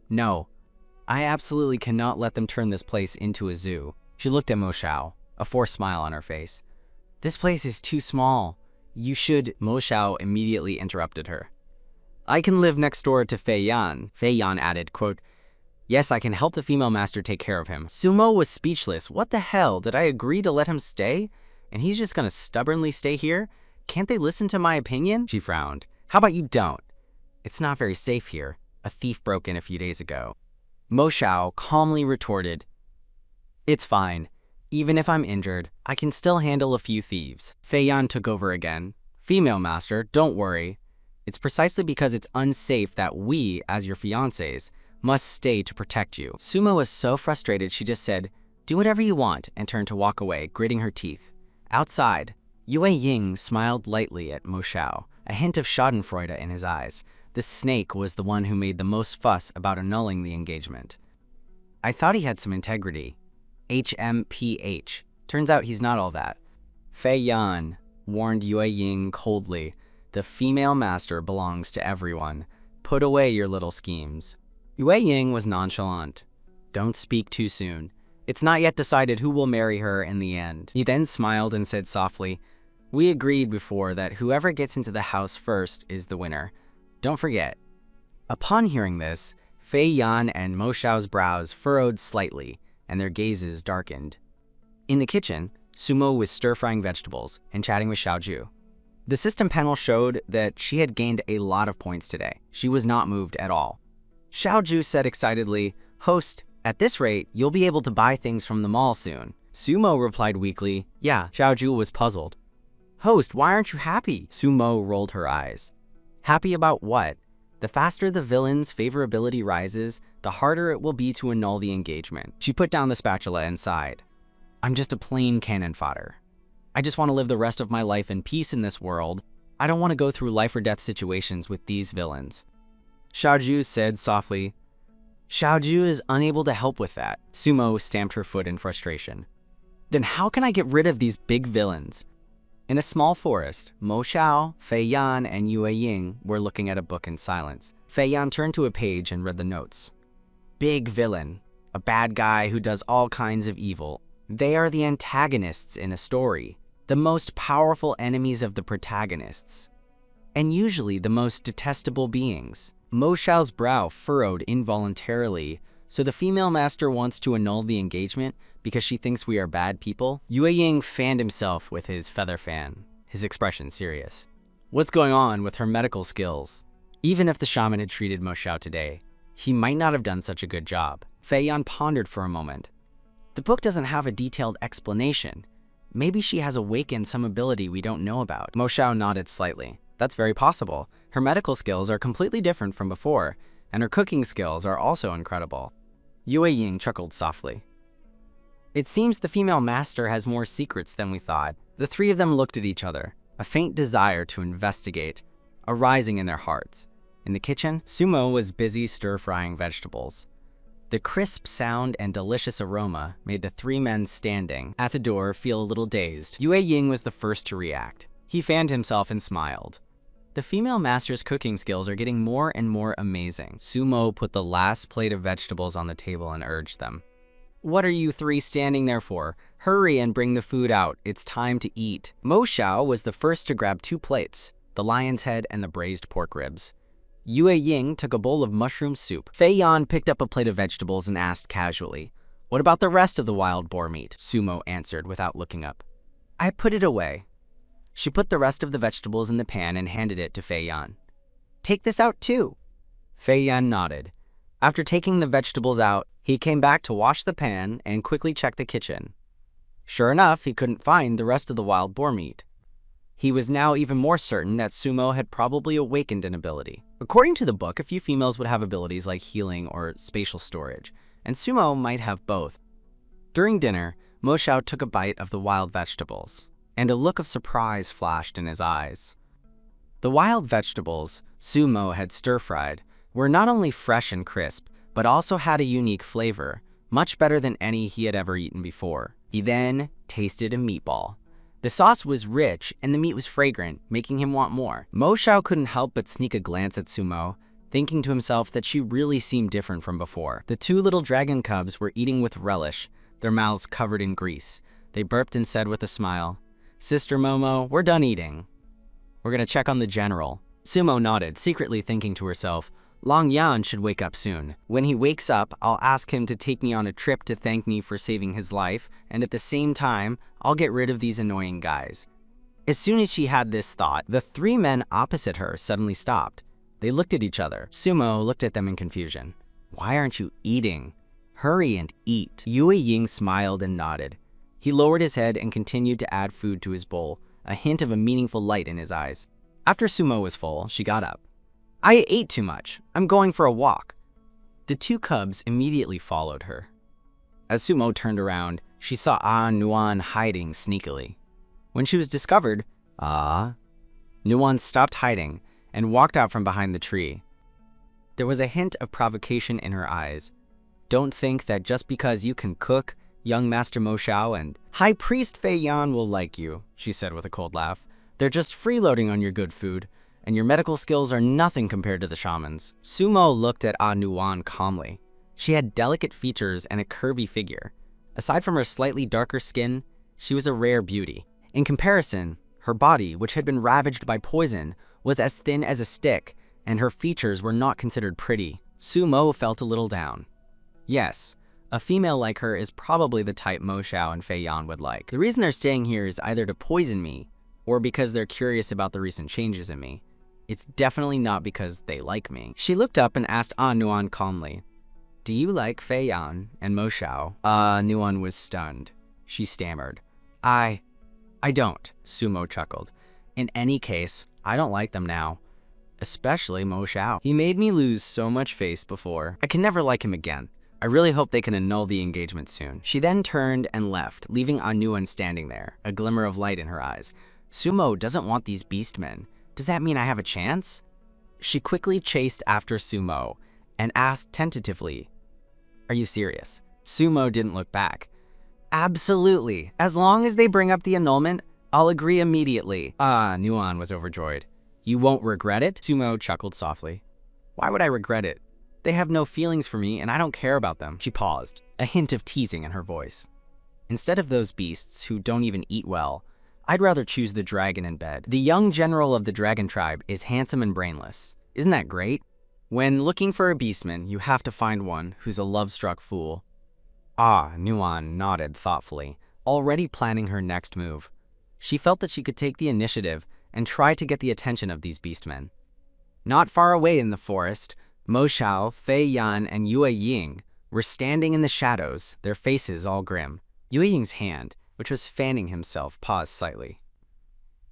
I absolutely cannot let them turn this place into a zoo. She looked at Mo Xiao, a forced smile on her face. "This place is too small. You should—" Mo Xiao immediately interrupted her. "I can live next door to Fei Yan." Fei Yan added, quote, "Yes, I can help the female master take care of him." Sumo was speechless. What the hell? Did I agree to let him stay? And he's just gonna stubbornly stay here? Can't they listen to my opinion? She frowned. "How about you don't? It's not very safe here. A thief broke in a few days ago." Mo Xiao calmly retorted, "It's fine. Even if I'm injured, I can still handle a few thieves." Fei Yan took over again. "Female master, don't worry. It's precisely because it's unsafe that we, as your fiancés, must stay to protect you." Sumo was so frustrated she just said, "Do whatever you want," and turned to walk away, gritting her teeth. Outside, Yue Ying smiled lightly at Mo Xiao, a hint of schadenfreude in his eyes. The snake was the one who made the most fuss about annulling the engagement. "I thought he had some integrity. HMPH. Turns out he's not all that." Fei Yan warned Yue Ying coldly, "The female master belongs to everyone. Put away your little schemes." Yue Ying was nonchalant. "Don't speak too soon. It's not yet decided who will marry her in the end." He then smiled and said softly, "We agreed before that whoever gets into the house first is the winner. Don't forget." Upon hearing this, Fei Yan and Mo Xiao's brows furrowed slightly, and their gazes darkened. In the kitchen, Sumo was stir-frying vegetables and chatting with Xiaoju. The system panel showed that she had gained a lot of points today. She was not moved at all. Xiaoju said excitedly, "Host, At this rate, you'll be able to buy things from the mall soon. Sumo replied weakly. Yeah, Xiaozhu was puzzled. Host, why aren't you happy? Sumo rolled her eyes. Happy about what? The faster the villain's favorability rises, the harder it will be to annul the engagement. She put down the spatula and sighed. I'm just a plain cannon fodder. I just want to live the rest of my life in peace in this world. I don't want to go through life or death situations with these villains. Xiaozhu said softly. Xiaozhu is unable to help with that. Sumo stamped her foot in frustration. Then how can I get rid of these big villains? In a small forest, Mo Xiao, Fei Yan, and Yue Ying were looking at a book in silence. Fei Yan turned to a page and read the notes. Big villain, a bad guy who does all kinds of evil. They are the antagonists in a story, the most powerful enemies of the protagonists, and usually the most detestable beings. Mo Xiao's brow furrowed involuntarily. So the female master wants to annul the engagement because she thinks we are bad people? Yue Ying fanned himself with his feather fan, his expression serious. What's going on with her medical skills? Even if the shaman had treated Mo Xiao today, he might not have done such a good job. Fei Yan pondered for a moment. The book doesn't have a detailed explanation. Maybe she has awakened some ability we don't know about. Mo Xiao nodded slightly. That's very possible. Her medical skills are completely different from before, and her cooking skills are also incredible. Yue Ying chuckled softly. It seems the female master has more secrets than we thought. The three of them looked at each other, a faint desire to investigate arising in their hearts. In the kitchen, Sumo was busy stir-frying vegetables. The crisp sound and delicious aroma made the three men standing at the door feel a little dazed. Yue Ying was the first to react. He fanned himself and smiled. The female master's cooking skills are getting more and more amazing. Sumo put the last plate of vegetables on the table and urged them. What are you three standing there for? Hurry and bring the food out. It's time to eat. Mo Xiao was the first to grab 2 plates, the lion's head and the braised pork ribs. Yue Ying took a bowl of mushroom soup. Fei Yan picked up a plate of vegetables and asked casually, What about the rest of the wild boar meat? Sumo answered without looking up. I put it away. She put the rest of the vegetables in the pan and handed it to Fei Yan. Take this out too. Fei Yan nodded. After taking the vegetables out, he came back to wash the pan and quickly check the kitchen. Sure enough, he couldn't find the rest of the wild boar meat. He was now even more certain that Sumo had probably awakened an ability. According to the book, a few females would have abilities like healing or spatial storage, and Sumo might have both. During dinner, Mo Xiao took a bite of the wild vegetables, and a look of surprise flashed in his eyes. The wild vegetables Sumo had stir-fried were not only fresh and crisp, but also had a unique flavor, much better than any he had ever eaten before. He then tasted a meatball. The sauce was rich and the meat was fragrant, making him want more. Mo Xiao couldn't help but sneak a glance at Sumo, thinking to himself that she really seemed different from before. The 2 little dragon cubs were eating with relish, their mouths covered in grease. They burped and said with a smile, Sister Momo, we're done eating. We're gonna check on the general. Sumo nodded, secretly thinking to herself, Long Yan should wake up soon. When he wakes up, I'll ask him to take me on a trip to thank me for saving his life, and at the same time, I'll get rid of these annoying guys. As soon as she had this thought, the 3 men opposite her suddenly stopped. They looked at each other. Sumo looked at them in confusion. Why aren't you eating? Hurry and eat. Yue Ying smiled and nodded. He lowered his head and continued to add food to his bowl, a hint of a meaningful light in his eyes. After Sumo was full, she got up. I ate too much. I'm going for a walk. The 2 cubs immediately followed her. As Sumo turned around, she saw Nuan hiding sneakily. When she was discovered, Nuan stopped hiding and walked out from behind the tree. There was a hint of provocation in her eyes. Don't think that just because you can cook, young Master Mo Xiao and High Priest Fei Yan will like you, she said with a cold laugh. They're just freeloading on your good food, and your medical skills are nothing compared to the shaman's. Sumo looked at Nuan calmly. She had delicate features and a curvy figure. Aside from her slightly darker skin, she was a rare beauty. In comparison, her body, which had been ravaged by poison, was as thin as a stick, and her features were not considered pretty. Sumo felt a little down. Yes, a female like her is probably the type Mo Xiao and Fei Yan would like. The reason they're staying here is either to poison me, or because they're curious about the recent changes in me. It's definitely not because they like me. She looked up and asked Nuan calmly, Do you like Fei Yan and Mo Xiao? Nuan was stunned. She stammered. I don't, Sumo chuckled. In any case, I don't like them now. Especially Mo Xiao. He made me lose so much face before. I can never like him again. I really hope they can annul the engagement soon. She then turned and left, leaving Nuan standing there, a glimmer of light in her eyes. Sumo doesn't want these beastmen. Does that mean I have a chance? She quickly chased after Sumo and asked tentatively, "Are you serious?" Sumo didn't look back. "Absolutely. As long as they bring up the annulment, I'll agree immediately." Nuan was overjoyed. "You won't regret it?" Sumo chuckled softly. "Why would I regret it? They have no feelings for me and I don't care about them." She paused, a hint of teasing in her voice. "Instead of those beasts who don't even eat well, I'd rather choose the dragon in bed. The young general of the dragon tribe is handsome and brainless. Isn't that great? When looking for a beastman, you have to find one who's a love-struck fool." Nuan nodded thoughtfully, already planning her next move. She felt that she could take the initiative and try to get the attention of these beastmen. Not far away in the forest, Mo Xiao, Fei Yan, and Yue Ying were standing in the shadows, their faces all grim. Yue Ying's hand, which was fanning himself, paused slightly.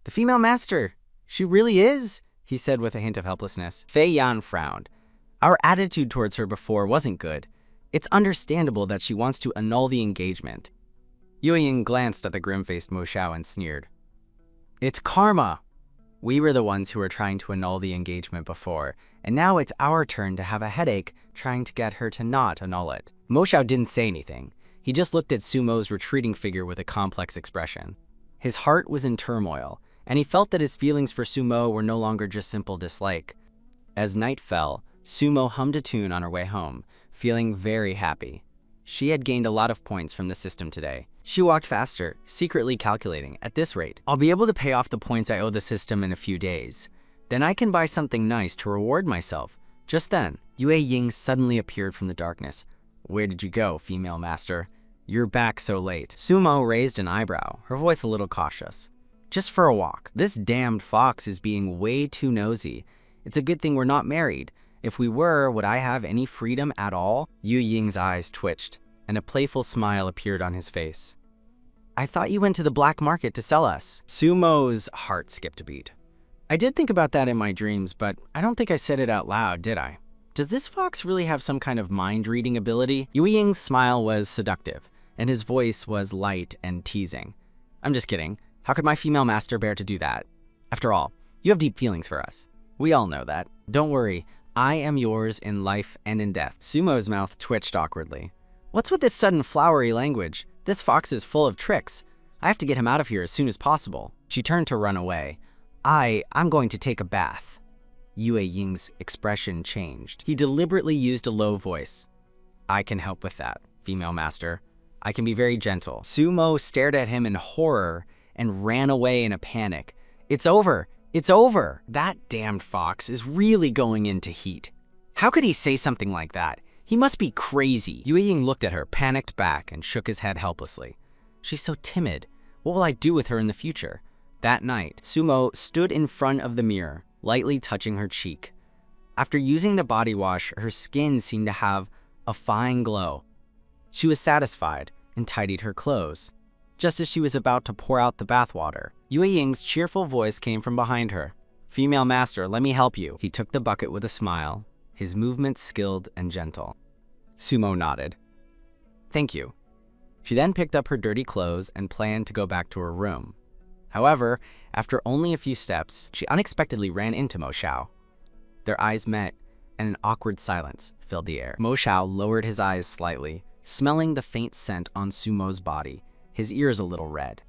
"The female master, she really is," he said with a hint of helplessness. Fei Yan frowned. "Our attitude towards her before wasn't good. It's understandable that she wants to annul the engagement." Yue Ying glanced at the grim-faced Mo Xiao and sneered. "It's karma. We were the ones who were trying to annul the engagement before, and now it's our turn to have a headache trying to get her to not annul it." Mo Xiao didn't say anything. He just looked at Sumo's retreating figure with a complex expression. His heart was in turmoil, and he felt that his feelings for Sumo were no longer just simple dislike. As night fell, Sumo hummed a tune on her way home, feeling very happy. She had gained a lot of points from the system today. She walked faster, secretly calculating, at this rate, I'll be able to pay off the points I owe the system in a few days. Then I can buy something nice to reward myself. Just then, Yue Ying suddenly appeared from the darkness. "Where did you go, female master? You're back so late." Sumo raised an eyebrow, her voice a little cautious. "Just for a walk. This damned fox is being way too nosy. It's a good thing we're not married. If we were, would I have any freedom at all?" Yue Ying's eyes twitched, and a playful smile appeared on his face. "I thought you went to the black market to sell us." Sumo's heart skipped a beat. "I did think about that in my dreams, but I don't think I said it out loud, did I? Does this fox really have some kind of mind-reading ability?" Yue Ying's smile was seductive, and his voice was light and teasing. "I'm just kidding. How could my female master bear to do that? After all, you have deep feelings for us. We all know that. Don't worry, I am yours in life and in death." Sumo's mouth twitched awkwardly. "What's with this sudden flowery language? This fox is full of tricks. I have to get him out of here as soon as possible." She turned to run away. I'm going to take a bath." Yue Ying's expression changed. He deliberately used a low voice. "I can help with that, female master. I can be very gentle." Sumo stared at him in horror and ran away in a panic. "It's over! It's over! That damned fox is really going into heat. How could he say something like that? He must be crazy." Yue Ying looked at her, panicked back, and shook his head helplessly. "She's so timid. What will I do with her in the future?" That night, Sumo stood in front of the mirror, lightly touching her cheek. After using the body wash, her skin seemed to have a fine glow. She was satisfied and tidied her clothes. Just as she was about to pour out the bathwater, Yue Ying's cheerful voice came from behind her. "Female master, let me help you." He took the bucket with a smile, his movements skilled and gentle. Sumo nodded. "Thank you." She then picked up her dirty clothes and planned to go back to her room. However, after only a few steps, she unexpectedly ran into Mo Xiao. Their eyes met, and an awkward silence filled the air. Mo Xiao lowered his eyes slightly, smelling the faint scent on Sumo's body, his ears a little red.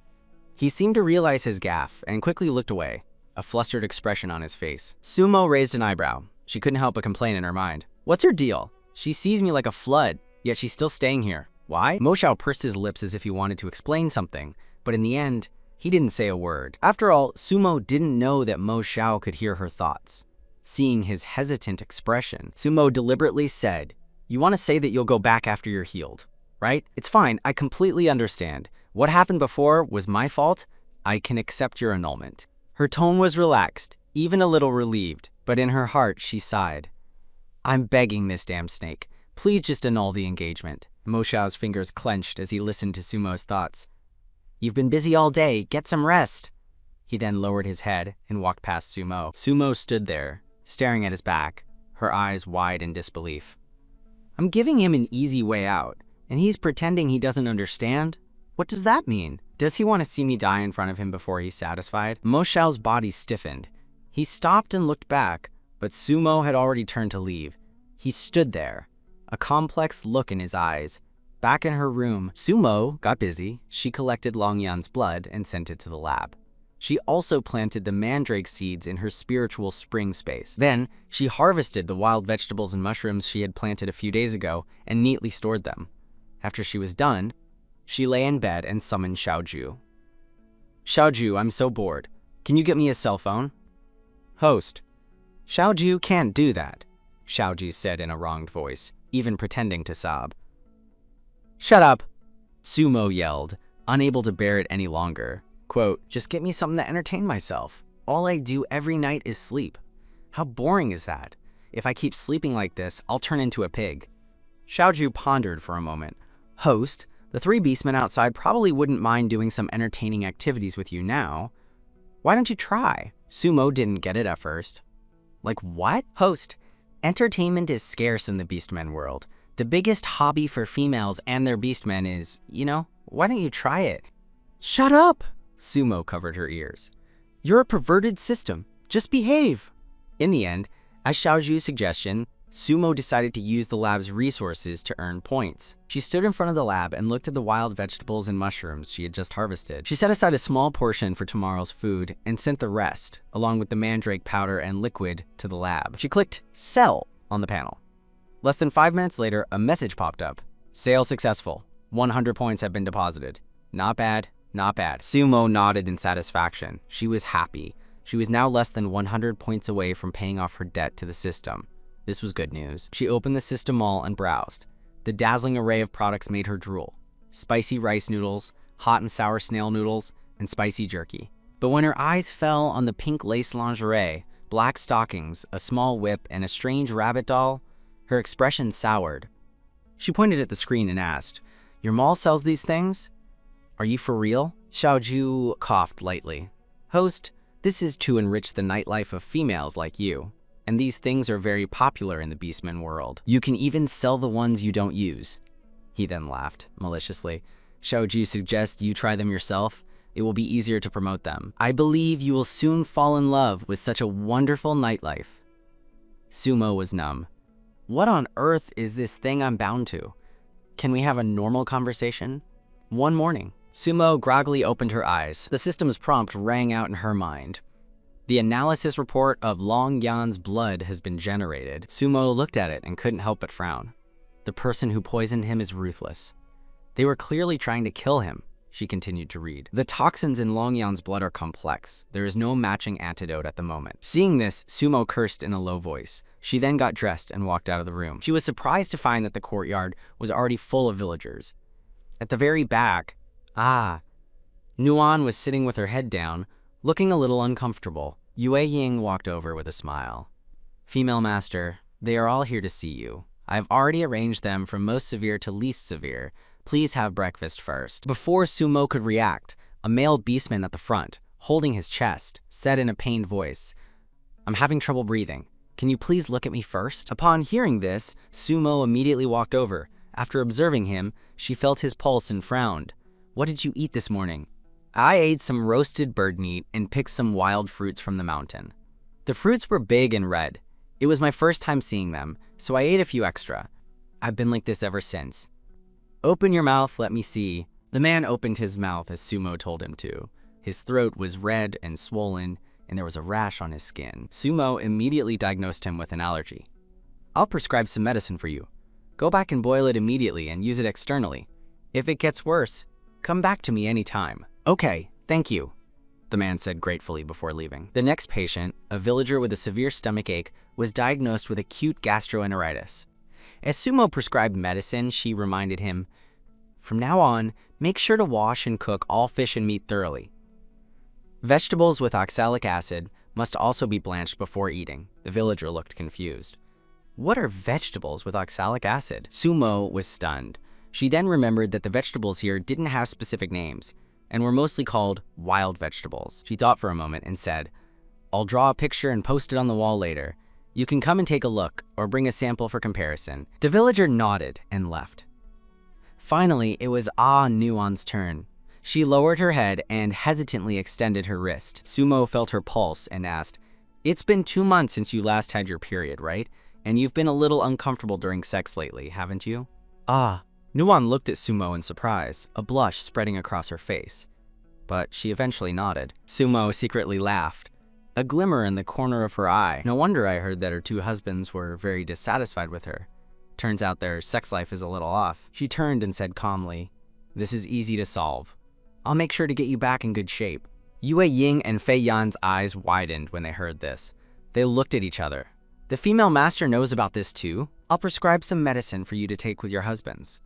He seemed to realize his gaffe and quickly looked away, a flustered expression on his face. Sumo raised an eyebrow. She couldn't help but complain in her mind. "What's her deal? She sees me like a flood, yet she's still staying here. Why?" Mo Xiao pursed his lips as if he wanted to explain something, but in the end, he didn't say a word. After all, Sumo didn't know that Mo Xiao could hear her thoughts. Seeing his hesitant expression, Sumo deliberately said, "You want to say that you'll go back after you're healed, right? It's fine, I completely understand. What happened before was my fault. I can accept your annulment." Her tone was relaxed, even a little relieved, but in her heart she sighed. "I'm begging this damn snake. Please just annul the engagement. Mo Xiao's fingers clenched as he listened to Sumo's thoughts. You've been busy all day. Get some rest. He then lowered his head and walked past Sumo. Sumo stood there, staring at his back, her eyes wide in disbelief. I'm giving him an easy way out, and he's pretending he doesn't understand? What does that mean? Does he want to see me die in front of him before he's satisfied? Mo Xiao's body stiffened. He stopped and looked back, but Sumo had already turned to leave. He stood there, a complex look in his eyes. Back in her room, Sumo got busy. She collected Longyan's blood and sent it to the lab. She also planted the mandrake seeds in her spiritual spring space. Then, she harvested the wild vegetables and mushrooms she had planted a few days ago and neatly stored them. After she was done, she lay in bed and summoned Xiaoju. Xiaoju, I'm so bored. Can you get me a cell phone? Host. Xiaoju can't do that, Xiaoju said in a wronged voice, even pretending to sob. Shut up, Sumo yelled, unable to bear it any longer. Quote, just get me something to entertain myself. All I do every night is sleep. How boring is that? If I keep sleeping like this, I'll turn into a pig. Xiaoju pondered for a moment. Host, the 3 beastmen outside probably wouldn't mind doing some entertaining activities with you now. Why don't you try? Sumo didn't get it at first. Like what? Host, entertainment is scarce in the beastmen world. The biggest hobby for females and their beastmen is, why don't you try it? Shut up! Sumo covered her ears. You're a perverted system. Just behave. In the end, at Xiaoju's suggestion, Sumo decided to use the lab's resources to earn points. She stood in front of the lab and looked at the wild vegetables and mushrooms she had just harvested. She set aside a small portion for tomorrow's food and sent the rest, along with the mandrake powder and liquid, to the lab. She clicked Sell on the panel. Less than 5 minutes later, a message popped up. Sale successful. 100 points have been deposited. Not bad. Not bad. Sumo nodded in satisfaction. She was happy. She was now less than 100 points away from paying off her debt to the system. This was good news. She opened the system mall and browsed. The dazzling array of products made her drool. Spicy rice noodles, hot and sour snail noodles, and spicy jerky. But when her eyes fell on the pink lace lingerie, black stockings, a small whip, and a strange rabbit doll, her expression soured. She pointed at the screen and asked, Your mall sells these things? Are you for real? Xiaoju coughed lightly. Host, this is to enrich the nightlife of females like you. And these things are very popular in the beastman world. You can even sell the ones you don't use. He then laughed maliciously. Xiaoju suggests you try them yourself. It will be easier to promote them. I believe you will soon fall in love with such a wonderful nightlife. Sumo was numb. What on earth is this thing I'm bound to? Can we have a normal conversation? One morning, Sumo groggily opened her eyes. The system's prompt rang out in her mind. The analysis report of Longyan's blood has been generated. Sumo looked at it and couldn't help but frown. The person who poisoned him is ruthless. They were clearly trying to kill him, she continued to read. The toxins in Longyan's blood are complex. There is no matching antidote at the moment. Seeing this, Sumo cursed in a low voice. She then got dressed and walked out of the room. She was surprised to find that the courtyard was already full of villagers. At the very back, Nuan was sitting with her head down, looking a little uncomfortable. Yue Ying walked over with a smile. Female master, they are all here to see you. I have already arranged them from most severe to least severe. Please have breakfast first. Before Sumo could react, a male beastman at the front, holding his chest, said in a pained voice, I'm having trouble breathing. Can you please look at me first? Upon hearing this, Sumo immediately walked over. After observing him, she felt his pulse and frowned. What did you eat this morning? I ate some roasted bird meat and picked some wild fruits from the mountain. The fruits were big and red. It was my first time seeing them, so I ate a few extra. I've been like this ever since. Open your mouth, let me see. The man opened his mouth as Sumo told him to. His throat was red and swollen, and there was a rash on his skin. Sumo immediately diagnosed him with an allergy. I'll prescribe some medicine for you. Go back and boil it immediately and use it externally. If it gets worse, come back to me anytime. Okay, thank you, the man said gratefully before leaving. The next patient, a villager with a severe stomachache, was diagnosed with acute gastroenteritis. As Sumo prescribed medicine, she reminded him, From now on, make sure to wash and cook all fish and meat thoroughly. Vegetables with oxalic acid must also be blanched before eating. The villager looked confused. What are vegetables with oxalic acid? Sumo was stunned. She then remembered that the vegetables here didn't have specific names and were mostly called wild vegetables. She thought for a moment and said, "I'll draw a picture and post it on the wall later. You can come and take a look or bring a sample for comparison." The villager nodded and left. Finally, it was Nuon's turn. She lowered her head and hesitantly extended her wrist. Sumo felt her pulse and asked, "It's been 2 months since you last had your period, right? And you've been a little uncomfortable during sex lately, haven't you?" Nuon looked at Sumo in surprise, a blush spreading across her face. But she eventually nodded. Sumo secretly laughed, a glimmer in the corner of her eye. No wonder I heard that her 2 husbands were very dissatisfied with her. Turns out their sex life is a little off. She turned and said calmly, "This is easy to solve. I'll make sure to get you back in good shape." Yue Ying and Fei Yan's eyes widened when they heard this. They looked at each other. "The female master knows about this too. I'll prescribe some medicine for you to take with your husbands.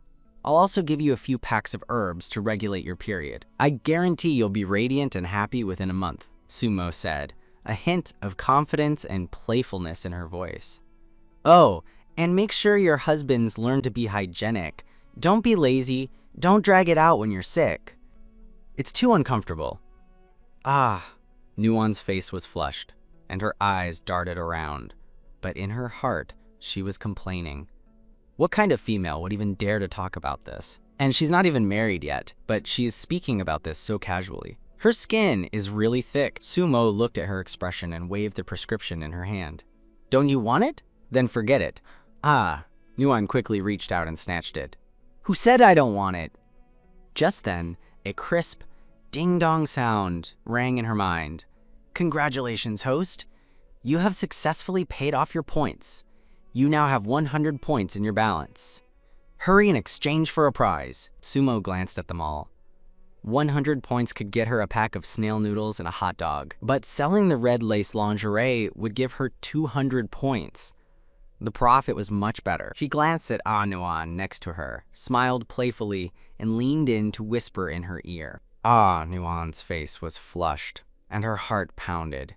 I'll also give you a few packs of herbs to regulate your period. I guarantee you'll be radiant and happy within a month," Sumo said, a hint of confidence and playfulness in her voice. "Oh, and make sure your husbands learn to be hygienic. Don't be lazy. Don't drag it out when you're sick. It's too uncomfortable." Nuon's face was flushed, and her eyes darted around. But in her heart, she was complaining. What kind of female would even dare to talk about this? And she's not even married yet, but she's speaking about this so casually. Her skin is really thick. Sumo looked at her expression and waved the prescription in her hand. "Don't you want it? Then forget it." Nuon quickly reached out and snatched it. "Who said I don't want it?" Just then, a crisp, ding-dong sound rang in her mind. "Congratulations, host. You have successfully paid off your points. You now have 100 points in your balance. Hurry in exchange for a prize." Sumo glanced at them all. 100 points could get her a pack of snail noodles and a hot dog, but selling the red lace lingerie would give her 200 points. The profit was much better. She glanced at Nuon next to her, smiled playfully, and leaned in to whisper in her ear. Nuon's face was flushed, and her heart pounded.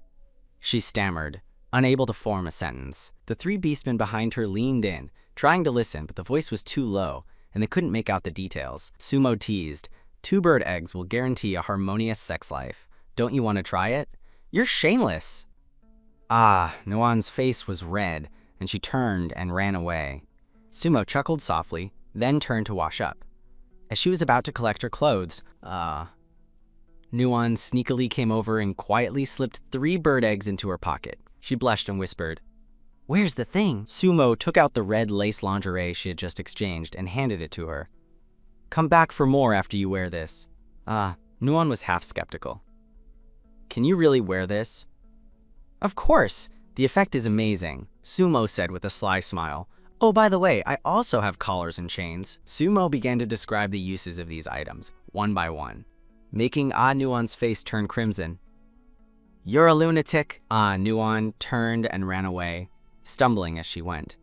She stammered, unable to form a sentence. The 3 beastmen behind her leaned in, trying to listen, but the voice was too low, and they couldn't make out the details. Sumo teased, "2 bird eggs will guarantee a harmonious sex life. Don't you want to try it? You're shameless." Nuon's face was red, and she turned and ran away. Sumo chuckled softly, then turned to wash up. As she was about to collect her clothes, Nuon sneakily came over and quietly slipped 3 bird eggs into her pocket. She blushed and whispered, "Where's the thing?" Sumo took out the red lace lingerie she had just exchanged and handed it to her. "Come back for more after you wear this." Nuon was half skeptical. "Can you really wear this?" "Of course. The effect is amazing," Sumo said with a sly smile. "Oh, by the way, I also have collars and chains." Sumo began to describe the uses of these items, one by one, making Nuon's face turn crimson. "You're a lunatic." Nuon turned and ran away, stumbling as she went.